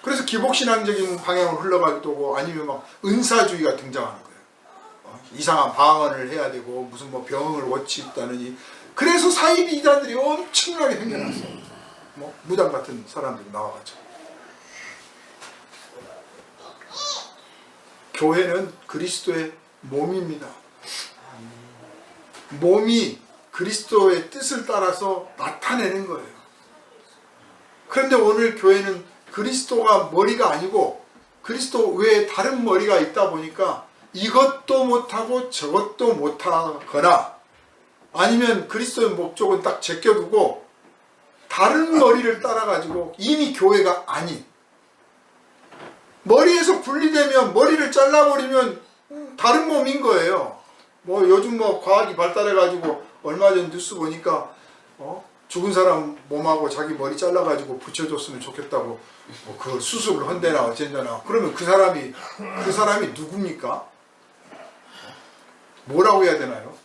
그래서 기복신앙적인 방향으로 흘러가기도 하고 아니면 막 은사주의가 등장하는 거예요. 이상한 방언을 해야 되고 무슨 뭐 병을 고치다느니. 그래서 사이비 이단들이 엄청나게 생겨났어요. 뭐 무당 같은 사람들이 나와가지고. 교회는 그리스도의 몸입니다. 몸이 그리스도의 뜻을 따라서 나타내는 거예요. 그런데 오늘 교회는 그리스도가 머리가 아니고 그리스도 외에 다른 머리가 있다 보니까 이것도 못하고 저것도 못하거나 아니면 그리스도의 목적은 딱 제껴두고 다른 머리를 따라가지고 이미 교회가 아닌, 머리에서 분리되면 머리를 잘라버리면 다른 몸인 거예요. 뭐 요즘 뭐 과학이 발달해가지고 얼마 전 뉴스 보니까 죽은 사람 몸하고 자기 머리 잘라가지고 붙여줬으면 좋겠다고 그 수술을 한대나 어쩐다나. 그러면 그 사람이 누굽니까? 뭐라고 해야 되나요?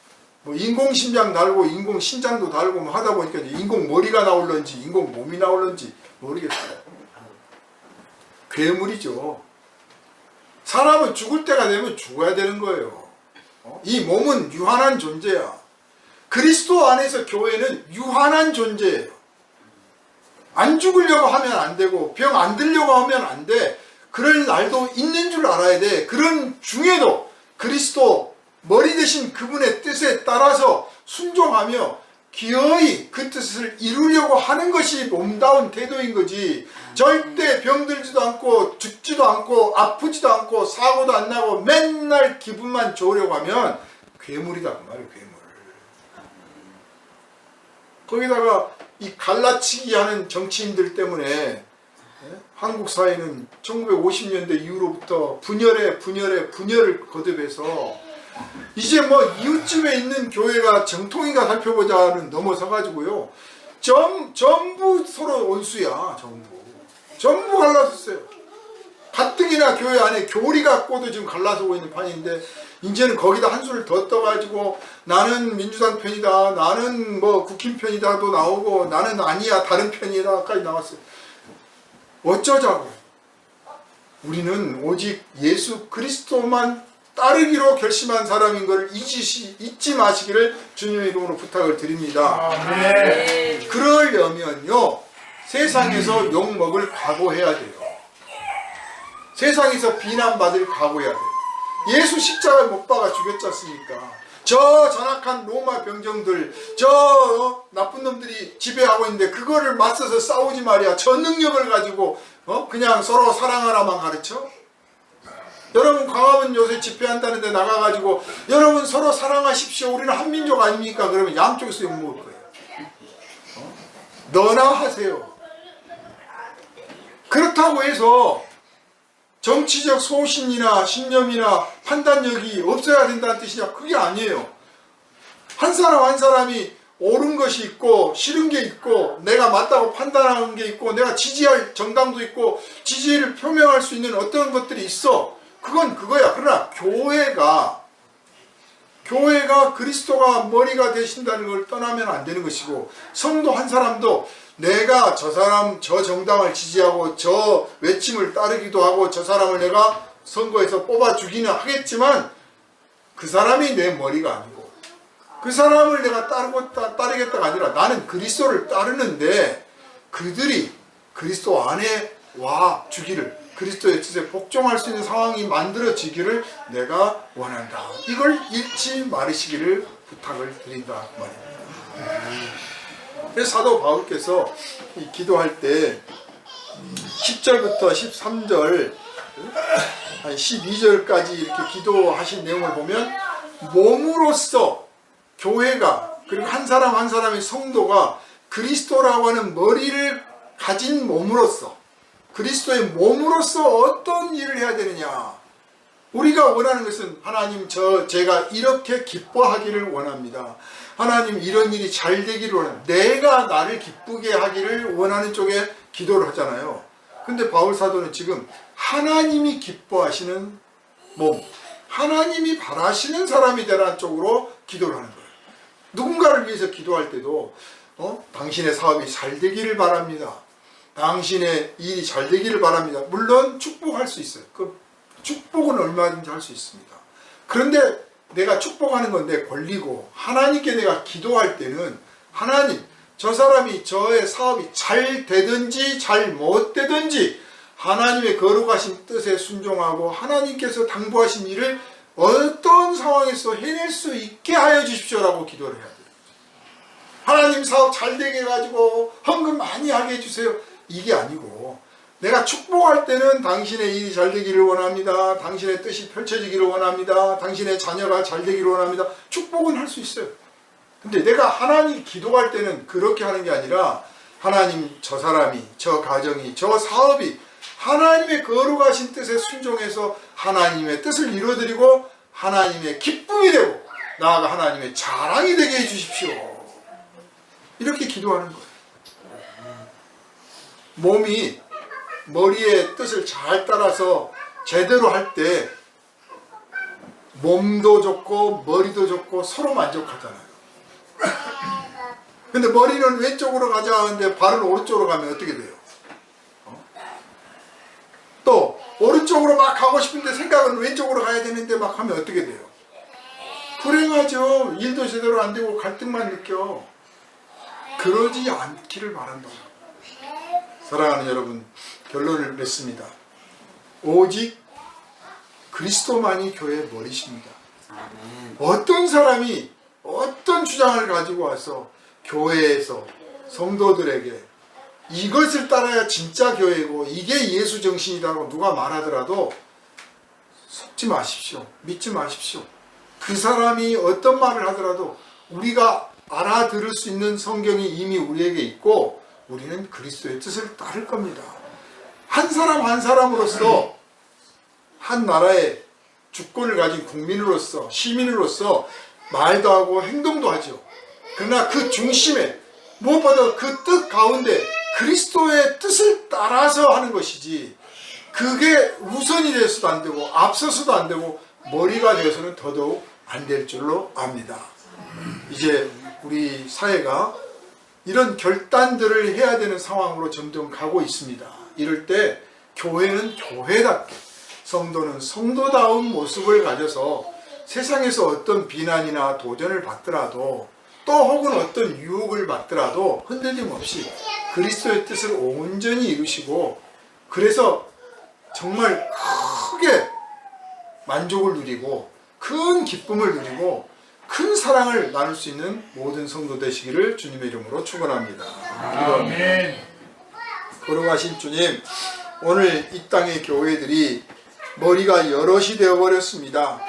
뭐 인공심장 달고 인공신장도 달고 뭐 하다 보니까 이제 인공머리가 나올런지 인공몸이 나올런지 모르겠어요. 괴물이죠. 사람은 죽을 때가 되면 죽어야 되는 거예요. 이 몸은 유한한 존재야. 그리스도 안에서 교회는 유한한 존재예요. 안 죽으려고 하면 안 되고 병 안 들려고 하면 안 돼. 그럴 날도 있는 줄 알아야 돼. 그런 중에도 그리스도 머리 대신 그분의 뜻에 따라서 순종하며 기어이 그 뜻을 이루려고 하는 것이 몸다운 태도인 거지. 절대 병들지도 않고 죽지도 않고 아프지도 않고 사고도 안 나고 맨날 기분만 좋으려고 하면 괴물이다 그 말이에요. 괴물. 거기다가 이 갈라치기 하는 정치인들 때문에 한국 사회는 1950년대 이후로부터 분열을 거듭해서 이제 뭐 이웃집에 있는 교회가 정통인가 살펴보자는 넘어서가지고요. 전부 서로 원수야. 전부 갈라졌어요. 가뜩이나 교회 안에 교리 갖고도 지금 갈라서고 있는 판인데 이제는 거기다 한 수를 더 떠가지고 나는 민주당 편이다, 나는 뭐 국힘 편이다도 나오고 나는 아니야 다른 편이다까지 나왔어요. 어쩌자고. 우리는 오직 예수 그리스도만 따르기로 결심한 사람인 것을 잊지 마시기를 주님의 이름으로 부탁을 드립니다. 아멘. 그러려면요, 세상에서 욕먹을 각오해야 돼요. 세상에서 비난받을 각오해야 돼요. 예수 십자가에 못 박아 죽였지 않습니까? 저 잔악한 로마 병정들, 저 나쁜 놈들이 지배하고 있는데 그거를 맞서서 싸우지 말이야. 저 능력을 가지고 그냥 서로 사랑하라만 가르쳐? 여러분 광화문 요새 집회한다는데 나가가지고 여러분 서로 사랑하십시오. 우리는 한민족 아닙니까? 그러면 양쪽에서 욕먹을 거예요. 너나 하세요. 그렇다고 해서 정치적 소신이나 신념이나 판단력이 없어야 된다는 뜻이냐? 그게 아니에요. 한 사람 한 사람이 옳은 것이 있고 싫은 게 있고 내가 맞다고 판단하는 게 있고 내가 지지할 정당도 있고 지지를 표명할 수 있는 어떤 것들이 있어. 그건 그거야. 그러나 교회가 그리스도가 머리가 되신다는 걸 떠나면 안 되는 것이고, 성도 한 사람도 내가 저 사람 저 정당을 지지하고 저 외침을 따르기도 하고 저 사람을 내가 선거에서 뽑아주기는 하겠지만 그 사람이 내 머리가 아니고 그 사람을 내가 따르겠다가 아니라 나는 그리스도를 따르는데 그들이 그리스도 안에 와 주기를, 그리스도의 뜻에 복종할 수 있는 상황이 만들어지기를 내가 원한다. 이걸 잊지 말으시기를 부탁을 드린다 그 말입니다. 그래서 사도 바울께서 이 기도할 때 10절부터 13절 한 12절까지 이렇게 기도하신 내용을 보면 몸으로써 교회가, 그리고 한 사람 한 사람의 성도가 그리스도라고 하는 머리를 가진 몸으로써, 그리스도의 몸으로서 어떤 일을 해야 되느냐. 우리가 원하는 것은 하나님 제가 이렇게 기뻐하기를 원합니다. 하나님 이런 일이 잘 되기를 원합니다. 내가 나를 기쁘게 하기를 원하는 쪽에 기도를 하잖아요. 근데 바울 사도는 지금 하나님이 기뻐하시는 몸, 하나님이 바라시는 사람이 되라는 쪽으로 기도를 하는 거예요. 누군가를 위해서 기도할 때도 당신의 사업이 잘 되기를 바랍니다. 당신의 일이 잘 되기를 바랍니다. 물론 축복할 수 있어요. 그 축복은 얼마든지 할 수 있습니다. 그런데 내가 축복하는 건 내 권리고, 하나님께 내가 기도할 때는 하나님, 저 사람이 저의 사업이 잘 되든지 잘 못 되든지 하나님의 거룩하신 뜻에 순종하고 하나님께서 당부하신 일을 어떤 상황에서 해낼 수 있게 하여 주십시오라고 기도를 해야 돼요. 하나님 사업 잘 되게 해가지고 헌금 많이 하게 해주세요. 이게 아니고, 내가 축복할 때는 당신의 일이 잘 되기를 원합니다. 당신의 뜻이 펼쳐지기를 원합니다. 당신의 자녀가 잘 되기를 원합니다. 축복은 할 수 있어요. 근데 내가 하나님 기도할 때는 그렇게 하는 게 아니라 하나님 저 사람이, 저 가정이, 저 사업이 하나님의 거룩하신 뜻에 순종해서 하나님의 뜻을 이루어드리고 하나님의 기쁨이 되고 나아가 하나님의 자랑이 되게 해주십시오. 이렇게 기도하는 거예요. 몸이 머리의 뜻을 잘 따라서 제대로 할 때 몸도 좋고 머리도 좋고 서로 만족하잖아요. 근데 머리는 왼쪽으로 가자 하는데 발은 오른쪽으로 가면 어떻게 돼요? 또 오른쪽으로 막 가고 싶은데 생각은 왼쪽으로 가야 되는데 막 하면 어떻게 돼요? 불행하죠. 일도 제대로 안 되고 갈등만 느껴. 그러지 않기를 바란다. 사랑하는 여러분, 결론을 맺습니다. 오직 그리스도만이 교회의 머리십니다. 어떤 사람이 어떤 주장을 가지고 와서 교회에서 성도들에게 이것을 따라야 진짜 교회고 이게 예수 정신이라고 누가 말하더라도 속지 마십시오. 믿지 마십시오. 그 사람이 어떤 말을 하더라도 우리가 알아들을 수 있는 성경이 이미 우리에게 있고 우리는 그리스도의 뜻을 따를 겁니다. 한 사람 한 사람으로서, 한 나라의 주권을 가진 국민으로서, 시민으로서 말도 하고 행동도 하죠. 그러나 그 중심에 무엇보다 그 뜻 가운데 그리스도의 뜻을 따라서 하는 것이지, 그게 우선이 돼서도 안 되고 앞서서도 안 되고 머리가 되어서는 더더욱 안 될 줄로 압니다. 이제 우리 사회가 이런 결단들을 해야 되는 상황으로 점점 가고 있습니다. 이럴 때 교회는 교회답게, 성도는 성도다운 모습을 가져서 세상에서 어떤 비난이나 도전을 받더라도 또 혹은 어떤 유혹을 받더라도 흔들림 없이 그리스도의 뜻을 온전히 이루시고, 그래서 정말 크게 만족을 누리고 큰 기쁨을 누리고 큰 사랑을 나눌 수 있는 모든 성도 되시기를 주님의 이름으로 축원합니다. 아멘. 걸어가신 주님, 오늘 이 땅의 교회들이 머리가 여럿이 되어버렸습니다.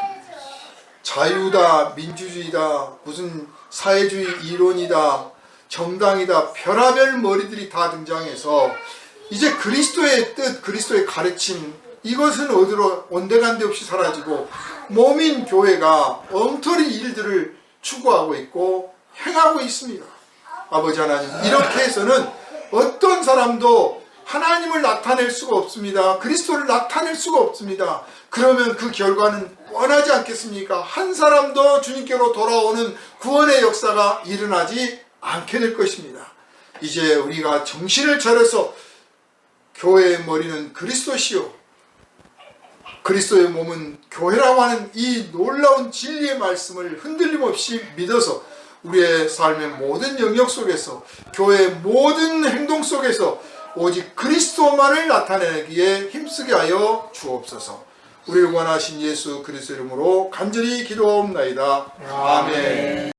자유다, 민주주의다, 무슨 사회주의 이론이다, 정당이다, 별하별 머리들이 다 등장해서 이제 그리스도의 뜻, 그리스도의 가르침, 이것은 어디로 온데간데 없이 사라지고 몸인 교회가 엉터리 일들을 추구하고 있고 행하고 있습니다. 아버지 하나님, 이렇게 해서는 어떤 사람도 하나님을 나타낼 수가 없습니다. 그리스도를 나타낼 수가 없습니다. 그러면 그 결과는 뻔하지 않겠습니까? 한 사람도 주님께로 돌아오는 구원의 역사가 일어나지 않게 될 것입니다. 이제 우리가 정신을 차려서 교회의 머리는 그리스도시요, 그리스도의 몸은 교회라고 하는 이 놀라운 진리의 말씀을 흔들림 없이 믿어서 우리의 삶의 모든 영역 속에서, 교회의 모든 행동 속에서 오직 그리스도만을 나타내기에 힘쓰게 하여 주옵소서. 우리를 원하신 예수 그리스도 이름으로 간절히 기도하옵나이다. 아멘.